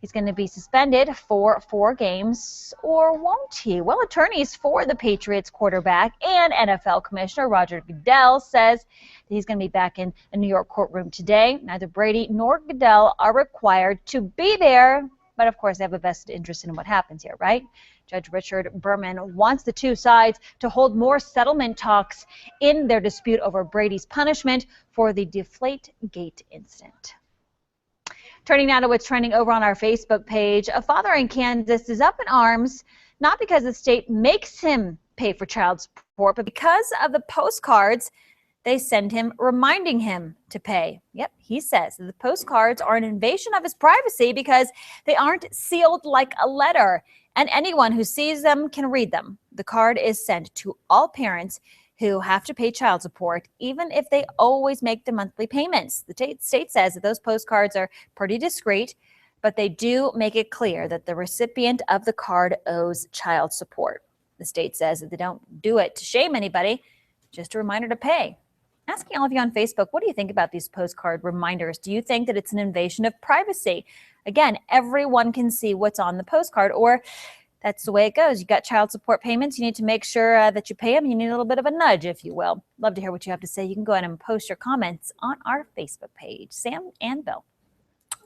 He's going to be suspended for 4 games, or won't he? Well, attorneys for the Patriots quarterback and NFL Commissioner Roger Goodell says that he's going to be back in a New York courtroom today. Neither Brady nor Goodell are required to be there, but of course they have a vested interest in what happens here, right? Judge Richard Berman wants the two sides to hold more settlement talks in their dispute over Brady's punishment for the Deflategate incident. Turning now to what's trending over on our Facebook page, a father in Kansas is up in arms, not because the state makes him pay for child support, but because of the postcards they send him reminding him to pay. Yep, he says that the postcards are an invasion of his privacy because they aren't sealed like a letter, and anyone who sees them can read them. The card is sent to all parents who have to pay child support, even if they always make the monthly payments. The state says that those postcards are pretty discreet, but they do make it clear that the recipient of the card owes child support. The state says that they don't do it to shame anybody, just a reminder to pay. Asking all of you on Facebook, what do you think about these postcard reminders? Do you think that it's an invasion of privacy? Again, everyone can see what's on the postcard, or that's the way it goes. You got child support payments. You need to make sure that you pay them. You need a little bit of a nudge, if you will. Love to hear what you have to say. You can go ahead and post your comments on our Facebook page. Sam and Bill.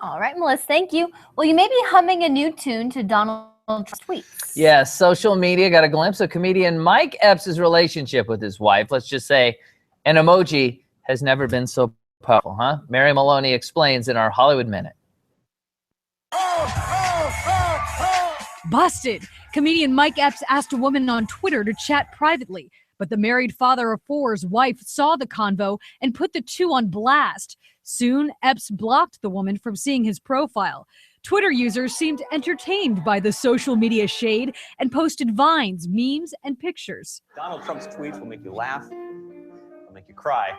All right, Melissa, thank you. Well, you may be humming a new tune to Donald Trump's tweets. Yes, social media got a glimpse of comedian Mike Epps' relationship with his wife. Let's just say an emoji has never been so Powerful, huh? Mary Maloney explains in our Hollywood Minute. Busted! Comedian Mike Epps asked a woman on Twitter to chat privately, but the married father of four's wife saw the convo and put the two on blast. Soon, Epps blocked the woman from seeing his profile. Twitter users seemed entertained by the social media shade and posted vines, memes, and pictures. Donald Trump's tweets will make you laugh, will make you cry.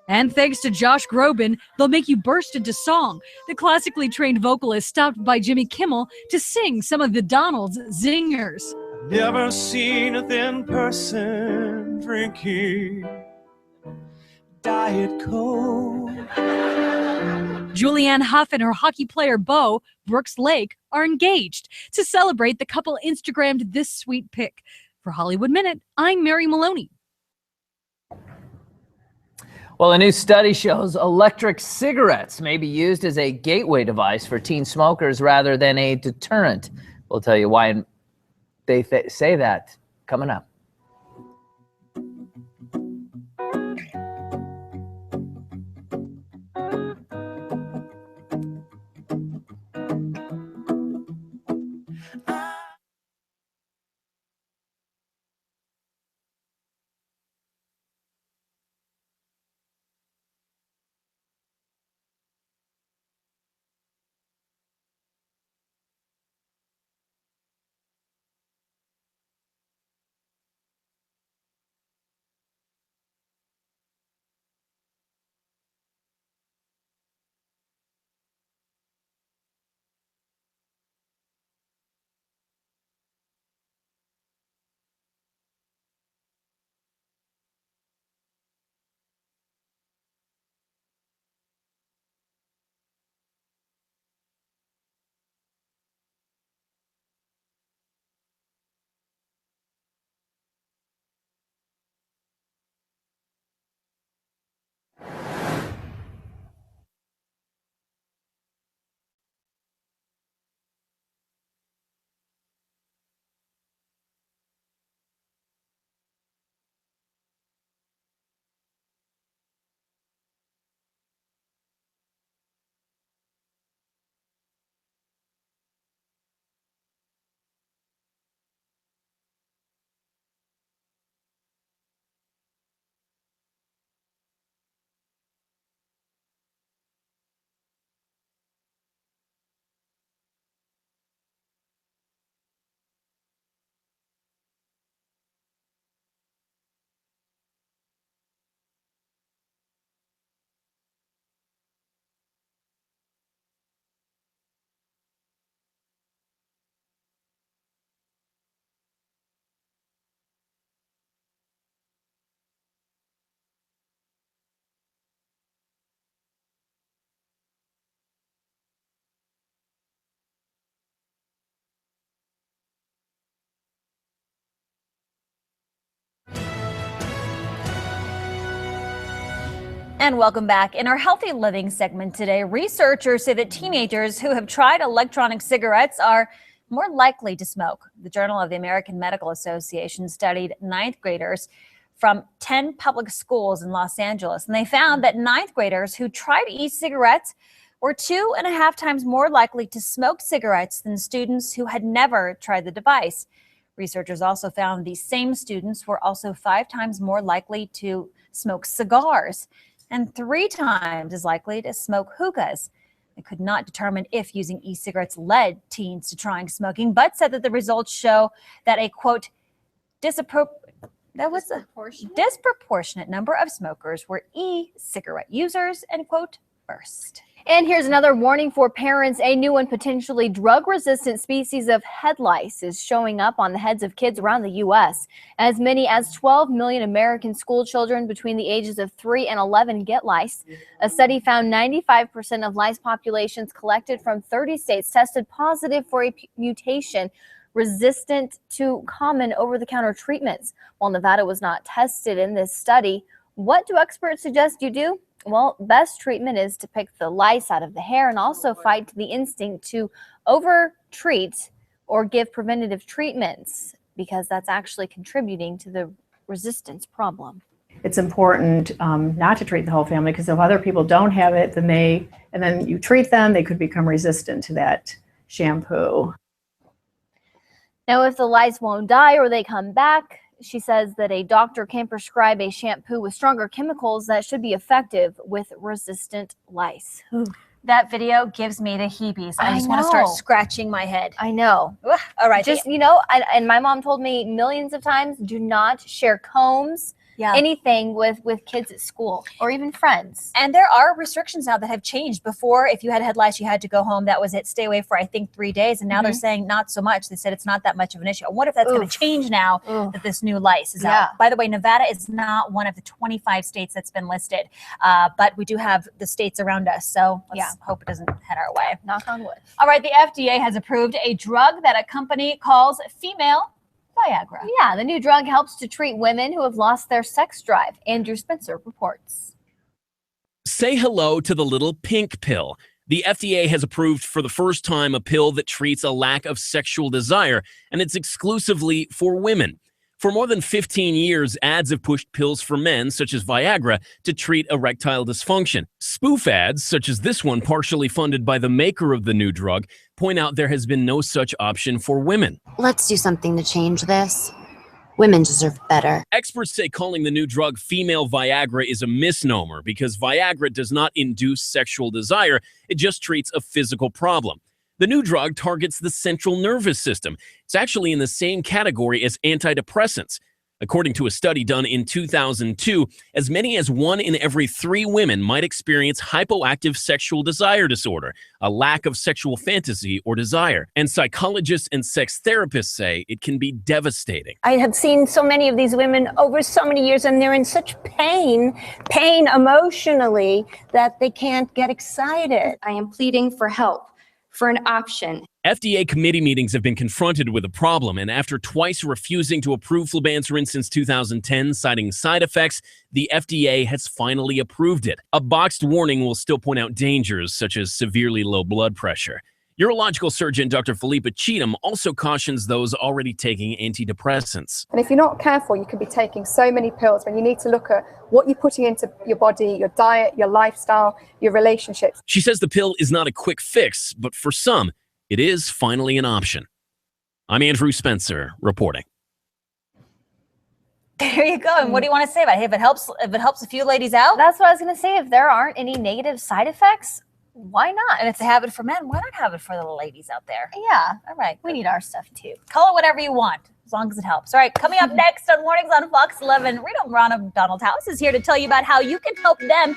And thanks to Josh Groban, they'll make you burst into song. The classically trained vocalist stopped by Jimmy Kimmel to sing some of the Donald's zingers. Never seen a thin person drinking Diet Coke. Julianne Hough and her hockey player beau, Brooks Lake, are engaged. To celebrate, the couple Instagrammed this sweet pic. For Hollywood Minute, I'm Mary Maloney. Well, a new study shows electric cigarettes may be used as a gateway device for teen smokers rather than a deterrent. We'll tell you why they say that coming up. And welcome back. In our Healthy Living segment today, researchers say that teenagers who have tried electronic cigarettes are more likely to smoke. The Journal of the American Medical Association studied ninth graders from 10 public schools in Los Angeles, and they found that ninth graders who tried e-cigarettes were 2.5 times more likely to smoke cigarettes than students who had never tried the device. Researchers also found these same students were also 5 times more likely to smoke cigars and 3 times as likely to smoke hookahs. They could not determine if using e-cigarettes led teens to trying smoking, but said that the results show that a, quote, disproportionate number of smokers were e-cigarette users, end quote, first. And here's another warning for parents. A new and potentially drug-resistant species of head lice is showing up on the heads of kids around the U.S. As many as 12 million American school children between the ages of 3 and 11 get lice. A study found 95% of lice populations collected from 30 states tested positive for a mutation resistant to common over-the-counter treatments. While Nevada was not tested in this study, what do experts suggest you do? Well, best treatment is to pick the lice out of the hair and also fight the instinct to over-treat or give preventative treatments, because that's actually contributing to the resistance problem. it's important not to treat the whole family, because if other people don't have it, then you treat them, they could become resistant to that shampoo. Now, if the lice won't die or they come back, she says that a doctor can prescribe a shampoo with stronger chemicals that should be effective with resistant lice. That video gives me the heebies. I just want to start scratching my head. I know. Ugh. All right. Just, and my mom told me millions of times, do not share combs, anything with kids at school or even friends. And there are restrictions now that have changed. Before, if you had lice, you had to go home. That was it. Stay away for, I think, 3 days. And now they're saying not so much. They said it's not that much of an issue. I wonder if that's going to change now that this new lice is out. By the way, Nevada is not one of the 25 states that's been listed. But we do have the states around us. So let's hope it doesn't head our way. Knock on wood. All right. The FDA has approved a drug that a company calls female Viagra. Yeah, the new drug helps to treat women who have lost their sex drive. Andrew Spencer reports. Say hello to the little pink pill. The FDA has approved for the first time a pill that treats a lack of sexual desire, and it's exclusively for women. For more than 15 years, ads have pushed pills for men, such as Viagra, to treat erectile dysfunction. Spoof ads, such as this one partially funded by the maker of the new drug, point out there has been no such option for women. Let's do something to change this. Women deserve better. Experts say calling the new drug female Viagra is a misnomer because Viagra does not induce sexual desire, it just treats a physical problem. The new drug targets the central nervous system. It's actually in the same category as antidepressants. According to a study done in 2002, as many as 1 in every 3 women might experience hypoactive sexual desire disorder, a lack of sexual fantasy or desire. And psychologists and sex therapists say it can be devastating. I have seen so many of these women over so many years, and they're in such pain emotionally, that they can't get excited. I am pleading for help, for an option. FDA committee meetings have been confronted with a problem, and after twice refusing to approve flibanserin since 2010, citing side effects, the FDA has finally approved it. A boxed warning will still point out dangers, such as severely low blood pressure. Urological surgeon Dr. Philippa Cheatham also cautions those already taking antidepressants. And if you're not careful, you could be taking so many pills when you need to look at what you're putting into your body, your diet, your lifestyle, your relationships. She says the pill is not a quick fix, but for some, it is finally an option. I'm Andrew Spencer reporting. There you go. And what do you want to say about it? Hey, if it helps a few ladies out. That's what I was going to say. If there aren't any negative side effects, why not? And if they have it for men, why not have it for the little ladies out there? Yeah. All right. We need our stuff too. Call it whatever you want, as long as it helps. All right. Coming up next on Mornings on Fox 11, Rita Brown of Donald House is here to tell you about how you can help them,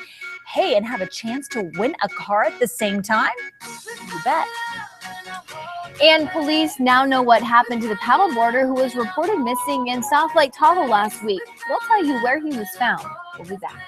and have a chance to win a car at the same time. You bet. And police now know what happened to the paddleboarder who was reported missing in South Lake Tahoe last week. They'll tell you where he was found. We'll be back.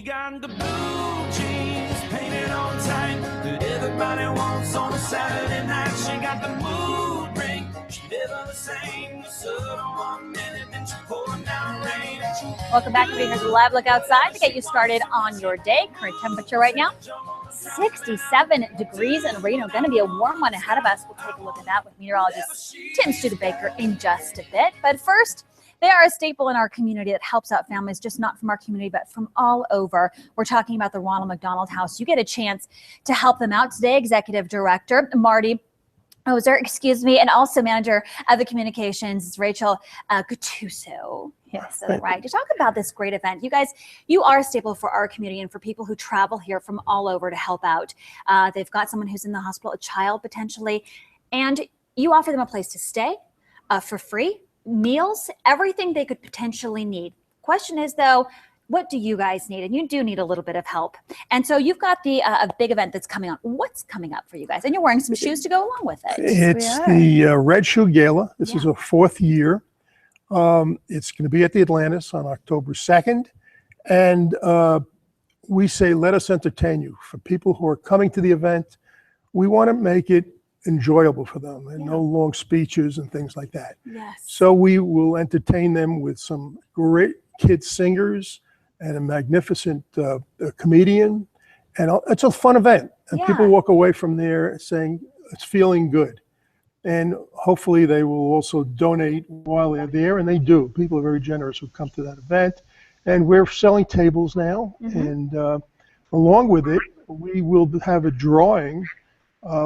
got the blue jeans painted on tight that everybody wants on a Saturday night. She got the mood ring, she never the same. The sun on 1 minute, then she pouring down rain. Welcome back. Here's a live look outside to get you started on your day. Current temperature right now, 67 degrees in Reno. Going to be a warm one ahead of us. We'll take a look at that with meteorologist Tim Studebaker in just a bit. But first, they are a staple in our community that helps out families, just not from our community, but from all over. We're talking about the Ronald McDonald House. You get a chance to help them out today. Executive Director Marty Ozer, and also Manager of the Communications is Rachel Gattuso. Yes, that's right. To talk about this great event. You guys, you are a staple for our community and for people who travel here from all over to help out. They've got someone who's in the hospital, a child potentially, and you offer them a place to stay for free, meals, everything they could potentially need. Question is, though, what do you guys need? And you do need a little bit of help. And so you've got the a big event that's coming on. What's coming up for you guys? And you're wearing some shoes to go along with it. It's the Red Shoe Gala. This is a 4th year. It's going to be at the Atlantis on October 2nd. And we say, let us entertain you. For people who are coming to the event, we want to make it enjoyable for them and no long speeches and things like that. Yes. So we will entertain them with some great kid singers and a magnificent comedian. And it's a fun event. And people walk away from there saying it's feeling good. And hopefully they will also donate while they're there, and they do. People are very generous who come to that event. And we're selling tables now, and along with it, we will have a drawing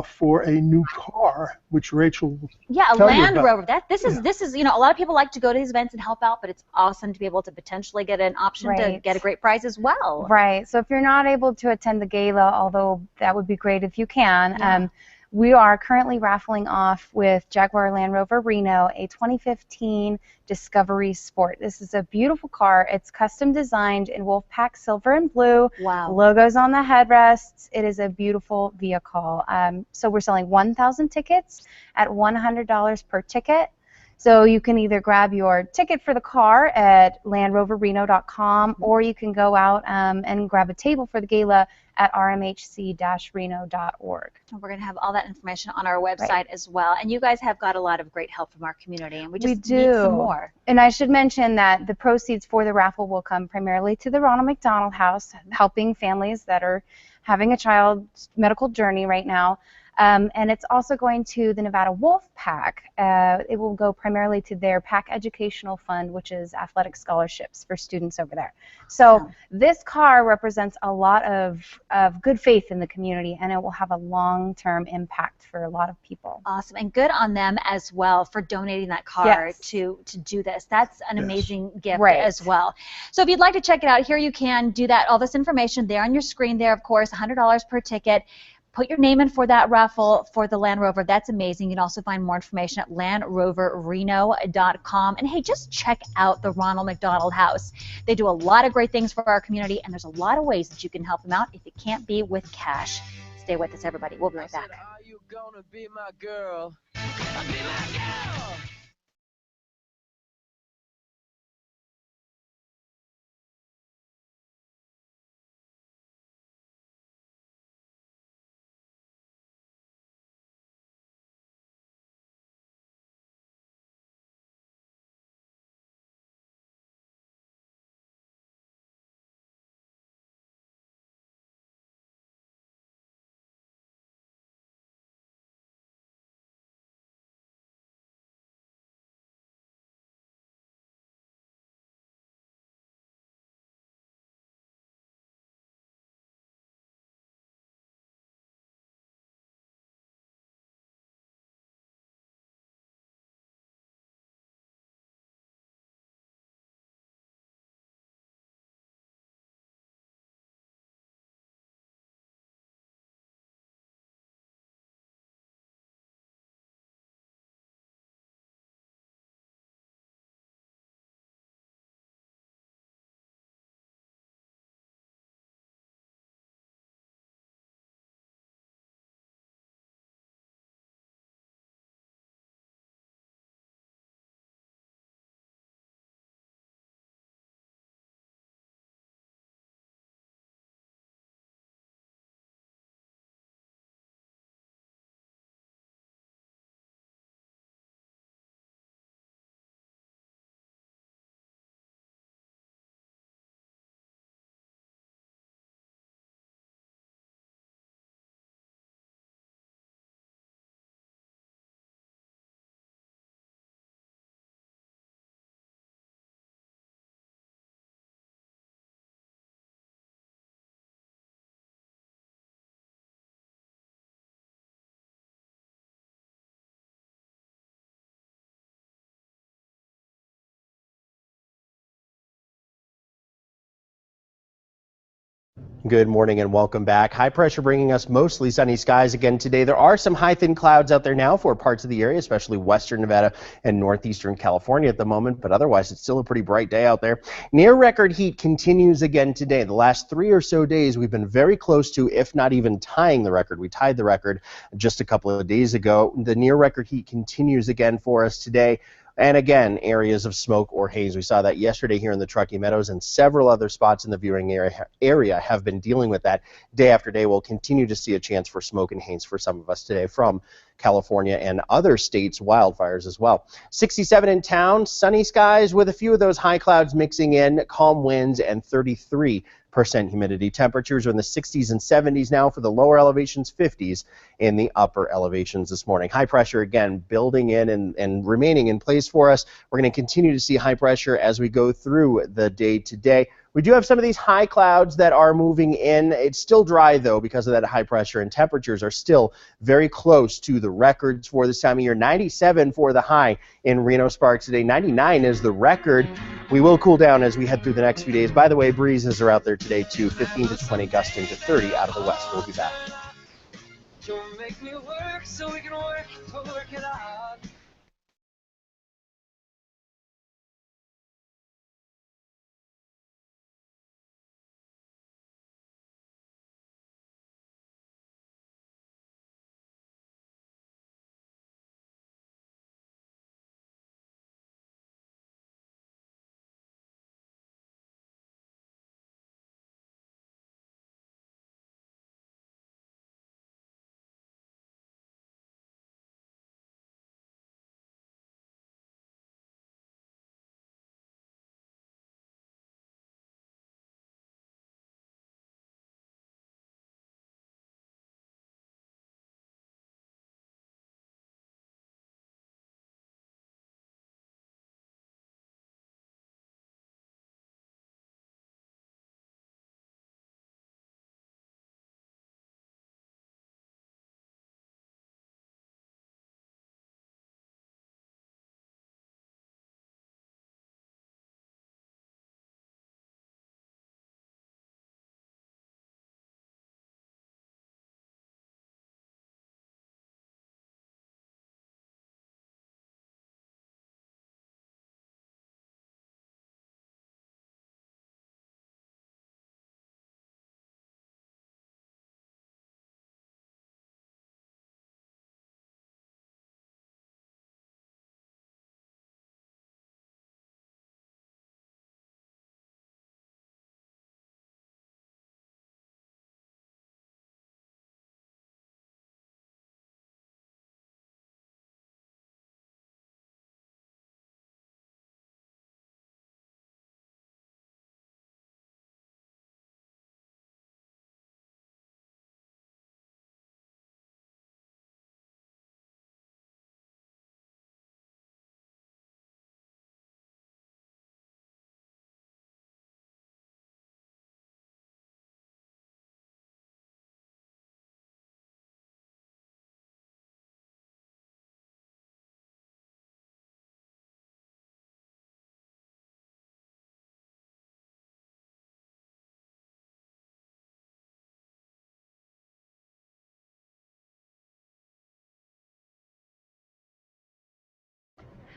for a new car, which Rachel will a tell you Land about. Rover. This is you know, a lot of people like to go to these events and help out, but it's awesome to be able to potentially get an option to get a great prize as well. Right. So if you're not able to attend the gala, although that would be great if you can, we are currently raffling off with Jaguar Land Rover Reno a 2015 Discovery Sport. This is a beautiful car. It's custom designed in Wolfpack silver and blue. Wow. Logos on the headrests. It is a beautiful vehicle. So we're selling 1,000 tickets at $100 per ticket. So you can either grab your ticket for the car at landroverreno.com, or you can go out and grab a table for the gala at rmhc-reno.org. And we're going to have all that information on our website as well. And you guys have got a lot of great help from our community, and we just need some more. And I should mention that the proceeds for the raffle will come primarily to the Ronald McDonald House, helping families that are having a child's medical journey right now. And it's also going to the Nevada Wolf Pack. It will go primarily to their PAC Educational Fund, which is athletic scholarships for students over there. So this car represents a lot of good faith in the community, and it will have a long-term impact for a lot of people. Awesome, and good on them as well for donating that car to do this. That's an amazing gift as well. So if you'd like to check it out, here you can do that. All this information there on your screen there, of course, $100 per ticket. Put your name in for that raffle for the Land Rover. That's amazing. You can also find more information at landroverreno.com. And hey, just check out the Ronald McDonald House. They do a lot of great things for our community, and there's a lot of ways that you can help them out if it can't be with cash. Stay with us, everybody. We'll be right back. Are you gonna be my girl? Be my girl. Good morning and welcome back. High pressure bringing us mostly sunny skies again today. There are some high thin clouds out there now for parts of the area, especially western Nevada and northeastern California at the moment, but otherwise it's still a pretty bright day out there. Near record heat continues again today. The last 3 or so days we've been very close to, if not even tying the record. We tied the record just a couple of days ago. The near record heat continues again for us today. And again, areas of smoke or haze. We saw that yesterday here in the Truckee Meadows, and several other spots in the viewing area have been dealing with that. Day after day, we'll continue to see a chance for smoke and haze for some of us today from California and other states' wildfires as well. 67 in town, sunny skies with a few of those high clouds mixing in, calm winds, and 33% humidity. Temperatures are in the 60s and 70s now for the lower elevations, 50s in the upper elevations this morning. High pressure again building in and remaining in place for us. We're going to continue to see high pressure as we go through the day today. We do have some of these high clouds that are moving in. It's still dry, though, because of that high pressure, and temperatures are still very close to the records for this time of year. 97 for the high in Reno Sparks today. 99 is the record. We will cool down as we head through the next few days. By the way, breezes are out there today, too. 15 to 20, gusting to 30 out of the west. We'll be back. Don't make me work so we can work it out.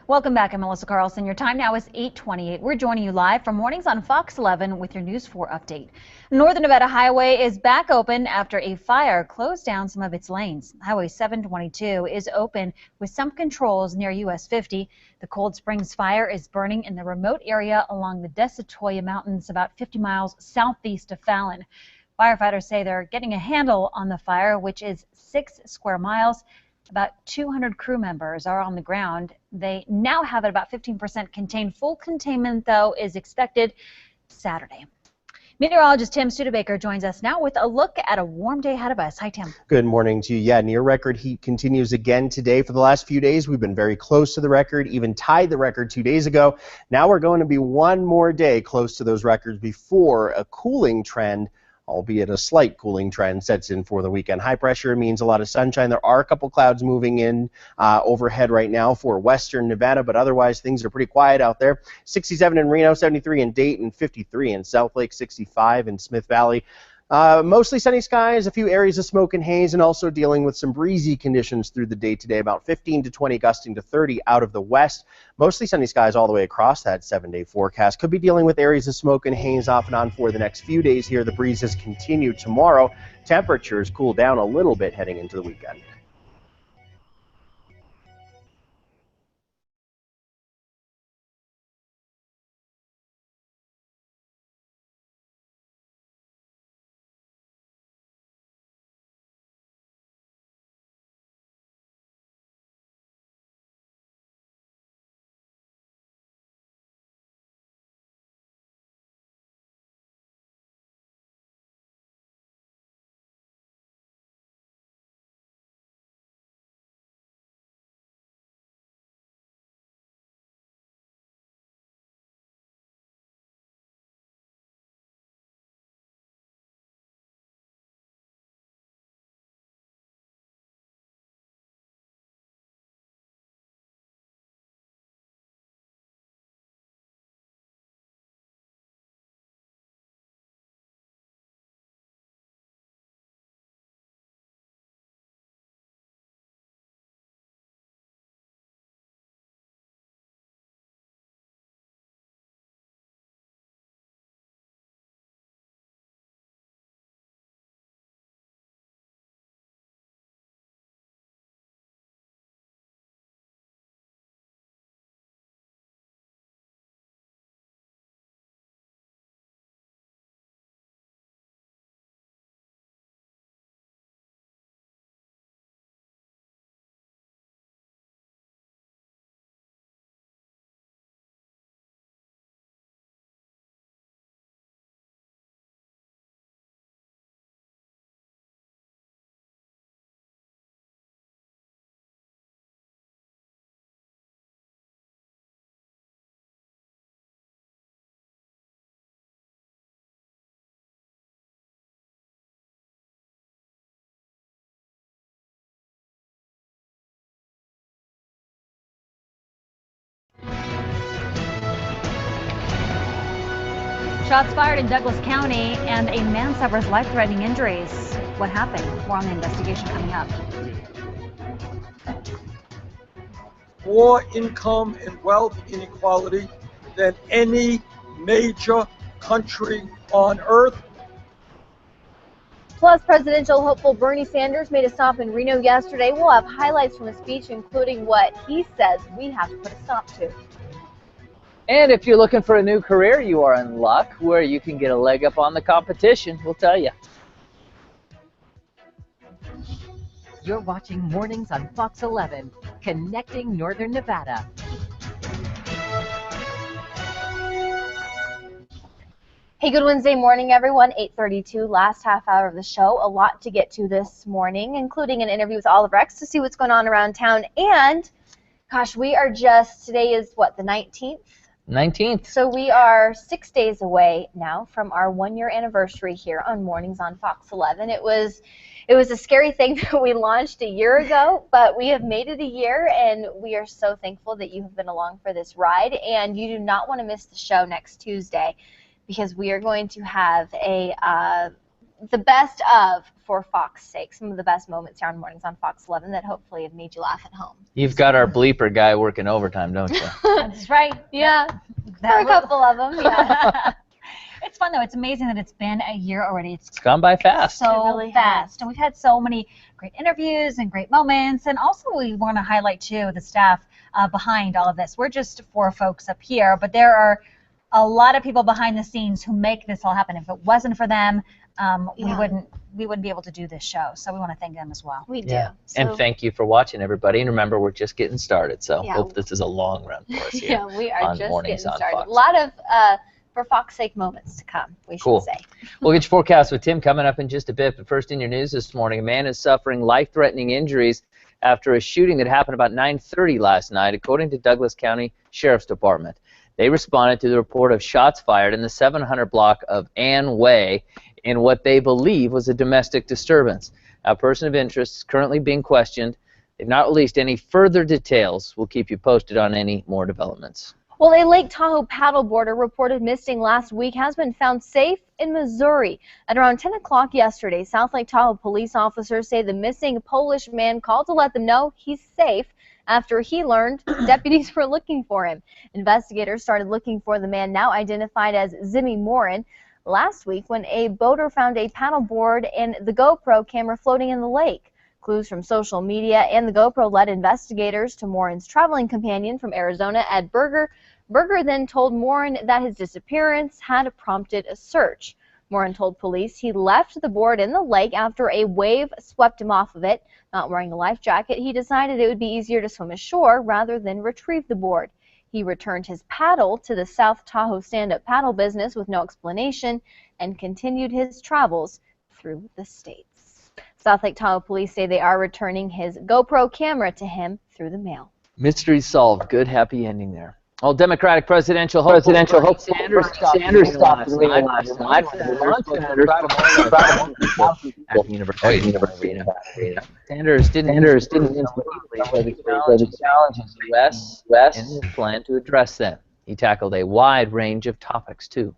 Welcome back. I'm Melissa Carlson. Your time now is 8:28. We're joining you live from Mornings on Fox 11 with your News 4 update. Northern Nevada Highway is back open after a fire closed down some of its lanes. Highway 722 is open with some controls near US 50. The Cold Springs fire is burning in the remote area along the Desatoya Mountains about 50 miles southeast of Fallon. Firefighters say they're getting a handle on the fire, which is 6 square miles. About 200 crew members are on the ground. They now have it about 15% contained. Full containment, though, is expected Saturday. Meteorologist Tim Studebaker joins us now with a look at a warm day ahead of us. Hi, Tim. Good morning to you. Yeah, near record heat continues again today. For the last few days, we've been very close to the record, even tied the record 2 days ago. Now we're going to be one more day close to those records before a cooling trend, albeit a slight cooling trend, sets in for the weekend. High pressure means a lot of sunshine. There are a couple clouds moving in overhead right now for western Nevada, but otherwise things are pretty quiet out there. 67 in Reno, 73 in Dayton, 53 in South Lake, 65 in Smith Valley. Mostly sunny skies, a few areas of smoke and haze, and also dealing with some breezy conditions through the day today, about 15 to 20, gusting to 30 out of the west. Mostly sunny skies all the way across that 7-day forecast. Could be dealing with areas of smoke and haze off and on for the next few days here. The breezes continue tomorrow. Temperatures cool down a little bit heading into the weekend. Shots fired in Douglas County and a man suffers life-threatening injuries. What happened? More on the investigation coming up. More income and wealth inequality than any major country on earth. Plus, presidential hopeful Bernie Sanders made a stop in Reno yesterday. We'll have highlights from his speech, including what he says we have to put a stop to. And if you're looking for a new career, you are in luck, where you can get a leg up on the competition. We'll tell you. You're watching Mornings on Fox 11, connecting Northern Nevada. Hey, good Wednesday morning, everyone. 8:32, last half hour of the show. A lot to get to this morning, including an interview with Oliver X to see what's going on around town. And, gosh, we are just, today is what, the 19th? 19th. So we are 6 days away now from our 1-year anniversary here on Mornings on Fox 11. It was a scary thing that we launched a year ago, but we have made it a year, and we are so thankful that you have been along for this ride. And you do not want to miss the show next Tuesday, because we are going to have the best of, for Fox's sake, some of the best moments here on Mornings on Fox 11 that hopefully have made you laugh at home. You've got our bleeper guy working overtime, don't you? That's right. Yeah, for a couple of them, yeah. It's fun, though. It's amazing that it's been a year already. It's gone by fast. So really fast. And we've had so many great interviews and great moments. And also we want to highlight, too, the staff behind all of this. We're just 4 folks up here, but there are a lot of people behind the scenes who make this all happen. If it wasn't for them, we wouldn't be able to do this show. So we want to thank them as well. We do. Yeah. So, and thank you for watching, everybody. And remember, we're just getting started. So Yeah. hope this is a long run for us here. yeah, we are on just Mornings getting on started. Fox. A lot of, for Fox's sake, moments to come, we Cool. should say. We'll get your forecast with Tim coming up in just a bit. But first in your news this morning, a man is suffering life-threatening injuries after a shooting that happened about 9:30 last night, according to Douglas County Sheriff's Department. They responded to the report of shots fired in the 700 block of Ann Way in what they believe was a domestic disturbance. A person of interest is currently being questioned. They've not released any further details. We'll keep you posted on any more developments. Well, a Lake Tahoe paddleboarder reported missing last week has been found safe in Missouri. At around 10 o'clock yesterday, South Lake Tahoe police officers say the missing Polish man called to let them know he's safe after he learned deputies were looking for him. Investigators started looking for the man, now identified as Zimmy Morin, last week when a boater found a paddleboard and the GoPro camera floating in the lake. Clues from social media and the GoPro led investigators to Morin's traveling companion from Arizona, Ed Berger. Berger then told Morin that his disappearance had prompted a search. Morin told police he left the board in the lake after a wave swept him off of it. Not wearing a life jacket, he decided it would be easier to swim ashore rather than retrieve the board. He returned his paddle to the South Tahoe stand-up paddle business with no explanation and continued his travels through the states. South Lake Tahoe police say they are returning his GoPro camera to him through the mail. Mystery solved. Good, happy ending there. Well, Democratic presidential hopeful Sanders stopped last night at University. Sanders didn't challenge his U.S. in his plan to address them. He tackled a wide range of topics, too.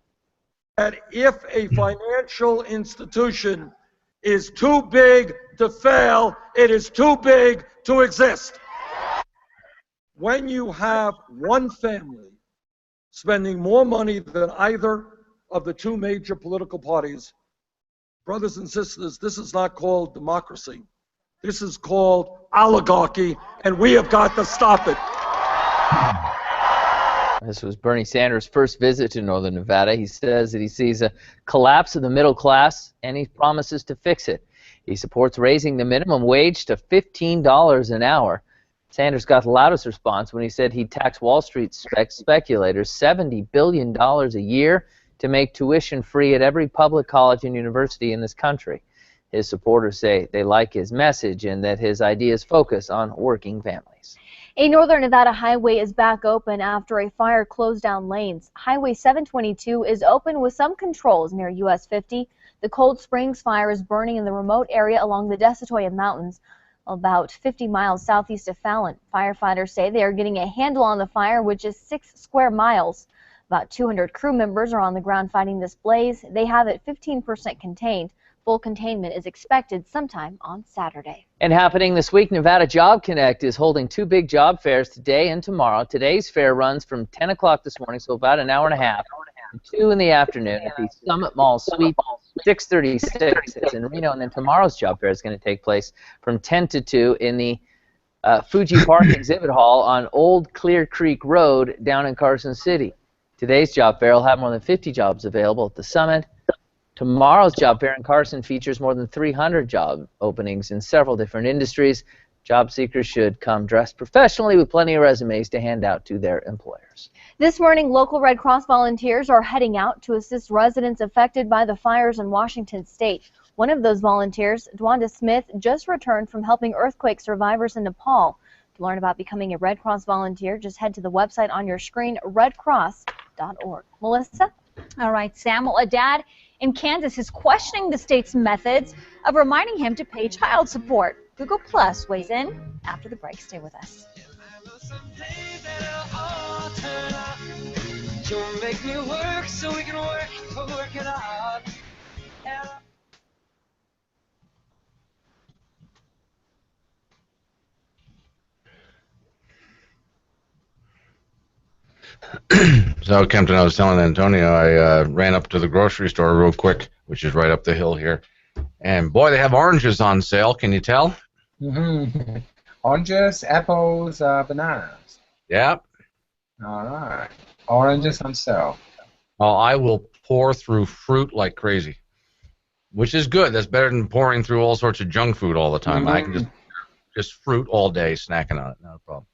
That if a financial institution is too big to fail, it is too big to exist. When you have one family spending more money than either of the two major political parties, brothers and sisters, this is not called democracy. This is called oligarchy, and we have got to stop it. This was Bernie Sanders' first visit to Northern Nevada. He says that he sees a collapse of the middle class, and he promises to fix it. He supports raising the minimum wage to $15 an hour. Sanders got the loudest response when he said he'd tax Wall Street speculators $70 billion a year to make tuition free at every public college and university in this country. His supporters say they like his message and that his ideas focus on working families. A Northern Nevada highway is back open after a fire closed down lanes. Highway 722 is open with some controls near US 50. The Cold Springs fire is burning in the remote area along the Desitoya Mountains, about 50 miles southeast of Fallon. Firefighters say they are getting a handle on the fire, which is 6 square miles. About 200 crew members are on the ground fighting this blaze. They have it 15% contained. Full containment is expected sometime on Saturday. And happening this week, Nevada Job Connect is holding 2 big job fairs today and tomorrow. Today's fair runs from 10 o'clock this morning, so about an hour and a half, and 2 in the afternoon at the Summit Mall Suite 636 in Reno. And then tomorrow's job fair is going to take place from 10 to 2 in the Fuji Park Exhibit Hall on Old Clear Creek Road down in Carson City. Today's job fair will have more than 50 jobs available at the Summit. Tomorrow's job fair in Carson features more than 300 job openings in several different industries. Job seekers should come dressed professionally with plenty of resumes to hand out to their employers. This morning, local Red Cross volunteers are heading out to assist residents affected by the fires in Washington state. One of those volunteers, Dwanda Smith, just returned from helping earthquake survivors in Nepal. To learn about becoming a Red Cross volunteer, just head to the website on your screen, redcross.org. Melissa? All right, Sam. Well, a dad in Kansas is questioning the state's methods of reminding him to pay child support. Google Plus weighs in after the break. Stay with us. Make me work so we can work it out. So, Kempton, I was telling Antonio, I ran up to the grocery store real quick, which is right up the hill here. And, boy, they have oranges on sale. Can you tell? Mm-hmm. Oranges, apples, bananas. Yep. All right. Oranges on sale. Well, I will pour through fruit like crazy, which is good. That's better than pouring through all sorts of junk food all the time. I can just fruit all day, snacking on it. Not a problem.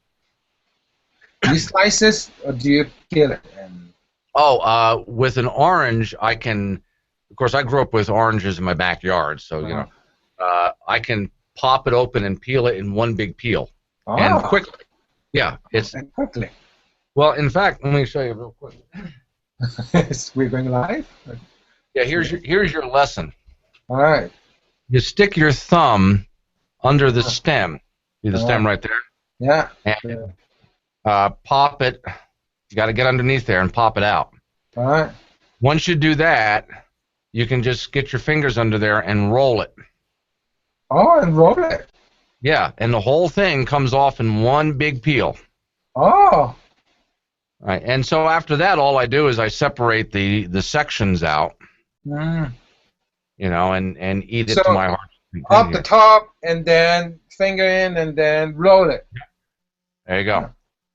Do you slice this or do you peel it? With an orange, I can. Of course, I grew up with oranges in my backyard, so you know, I can pop it open and peel it in one big peel, and quickly. Yeah, and quickly. Well, in fact, let me show you real quick. We're going live. Yeah, here's your lesson. All right. You stick your thumb under the stem. See the stem right there? Yeah. And pop it You got to get underneath there and pop it out. All right. Once you do that, you can just get your fingers under there and roll it. Oh, and roll it. Yeah, and the whole thing comes off in one big peel. Oh. Right, and so after that, all I do is I separate the sections out, Mm. you know, and eat it So, to my heart. Up the top, and then finger in, and then roll it. There you go.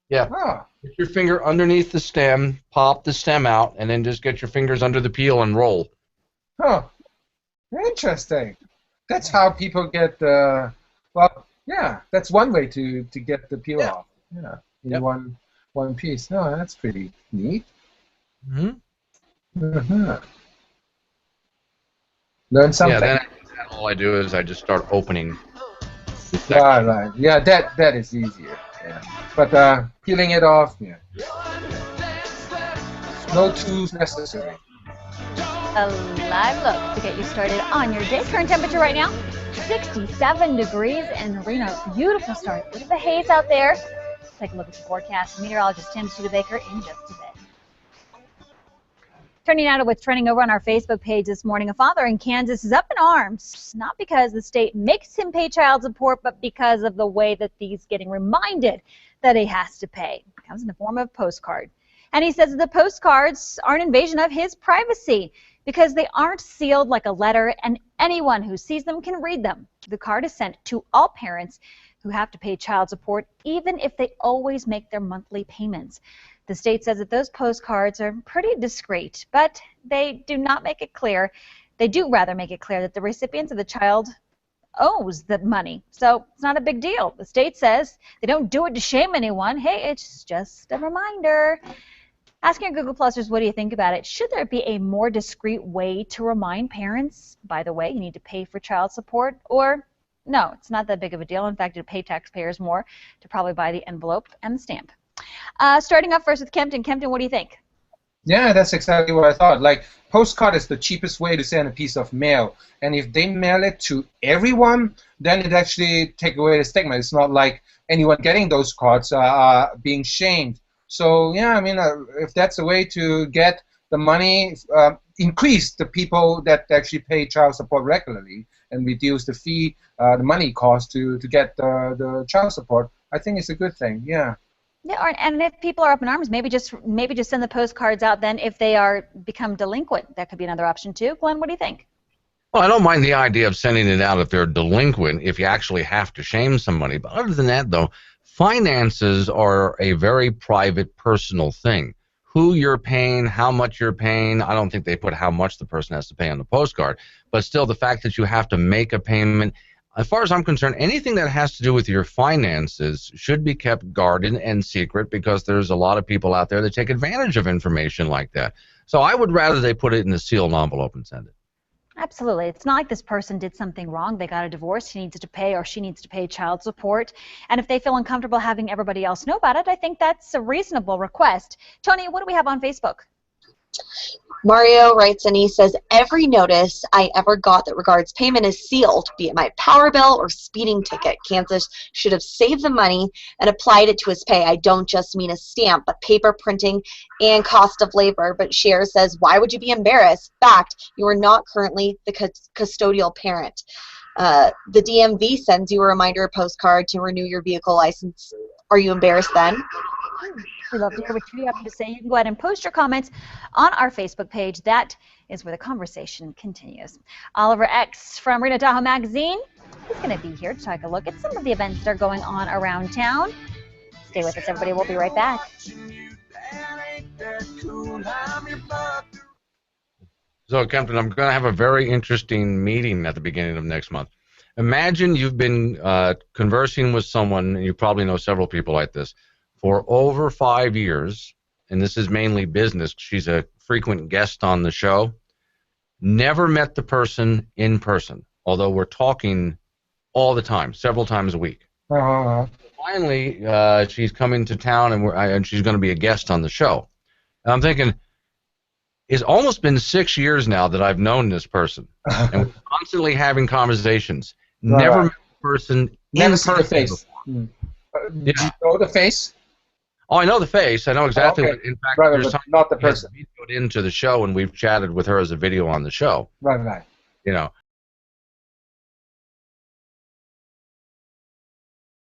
Yeah. Oh. Get your finger underneath the stem, pop the stem out, and then just get your fingers under the peel and roll. Huh. Interesting. That's how people get, well, yeah, that's one way to get the peel off. Yeah, in one piece. No, that's pretty neat. Mm-hmm. Mm-hmm. Learn something. Yeah, then all I do is I just start opening. Right. Yeah, that is easier. Yeah. But peeling it off, yeah. No tools necessary. A live look to get you started on your day. Current temperature right now, 67 degrees in Reno. Beautiful start. Look at the haze out there. Let's take a look at the forecast. Meteorologist Tim Studebaker in just a bit. Turning now to what's trending over on our Facebook page this morning. A father in Kansas is up in arms, not because the state makes him pay child support, but because of the way that he's getting reminded that he has to pay. It comes in the form of a postcard. And he says that the postcards are an invasion of his privacy because they aren't sealed like a letter, and anyone who sees them can read them. The card is sent to all parents who have to pay child support, even if they always make their monthly payments. The state says that those postcards are pretty discreet, but they do not make it clear. They do rather make it clear that the recipients of the child owes the money. So it's not a big deal. The state says they don't do it to shame anyone. Hey, it's just a reminder. Asking your Google Plusers, what do you think about it? Should there be a more discreet way to remind parents, by the way, you need to pay for child support? Or no, it's not that big of a deal. In fact, it'd pay taxpayers more to probably buy the envelope and the stamp. Starting off first with Kempton. Kempton, what do you think? Yeah, that's exactly what I thought. Like, postcard is the cheapest way to send a piece of mail. And if they mail it to everyone, then it actually takes away the stigma. It's not like anyone getting those cards are being shamed. So, yeah, I mean, if that's a way to get the money, increase the people that actually pay child support regularly and reduce the fee, the money cost to get the child support, I think it's a good thing, yeah. Yeah, and if people are up in arms, maybe just send the postcards out then if they become delinquent. That could be another option too. Glenn, what do you think? Well, I don't mind the idea of sending it out if they're delinquent, if you actually have to shame somebody. But other than that, though, finances are a very private, personal thing. Who you're paying, how much you're paying, I don't think they put how much the person has to pay on the postcard. But still, the fact that you have to make a payment, as far as I'm concerned, anything that has to do with your finances should be kept guarded and secret because there's a lot of people out there that take advantage of information like that. So I would rather they put it in a sealed envelope and send it. Absolutely. It's not like this person did something wrong. They got a divorce. He needs to pay or she needs to pay child support. And if they feel uncomfortable having everybody else know about it, I think that's a reasonable request. Tony, what do we have on Facebook? Mario writes and he says, every notice I ever got that regards payment is sealed, be it my power bill or speeding ticket. Kansas should have saved the money and applied it to his pay. I don't just mean a stamp, but paper printing and cost of labor. But Cher says, why would you be embarrassed? Fact, you are not currently the custodial parent. The DMV sends you a reminder postcard to renew your vehicle license. Are you embarrassed then? We love to hear what you have to say. You can go ahead and post your comments on our Facebook page. That is where the conversation continues. Oliver X from Reno Tahoe Magazine is going to be here to take a look at some of the events that are going on around town. Stay with us, everybody. We'll be right back. So, Captain, I'm going to have a very interesting meeting at the beginning of next month. Imagine you've been conversing with someone, and you probably know several people like this, for over 5 years, and this is mainly business. She's a frequent guest on the show. Never met the person in person, although we're talking all the time, several times a week. Finally, she's coming to town, and she's going to be a guest on the show. And I'm thinking, it's almost been 6 years now that I've known this person, and we're constantly having conversations. Never met the person in person. Never see the face. Did you know the face? Oh, I know the face. I know exactly okay. what. In fact, Right, there's but something not the that has person. videoed into the show, and we've chatted with her as a video on the show. Right. You know,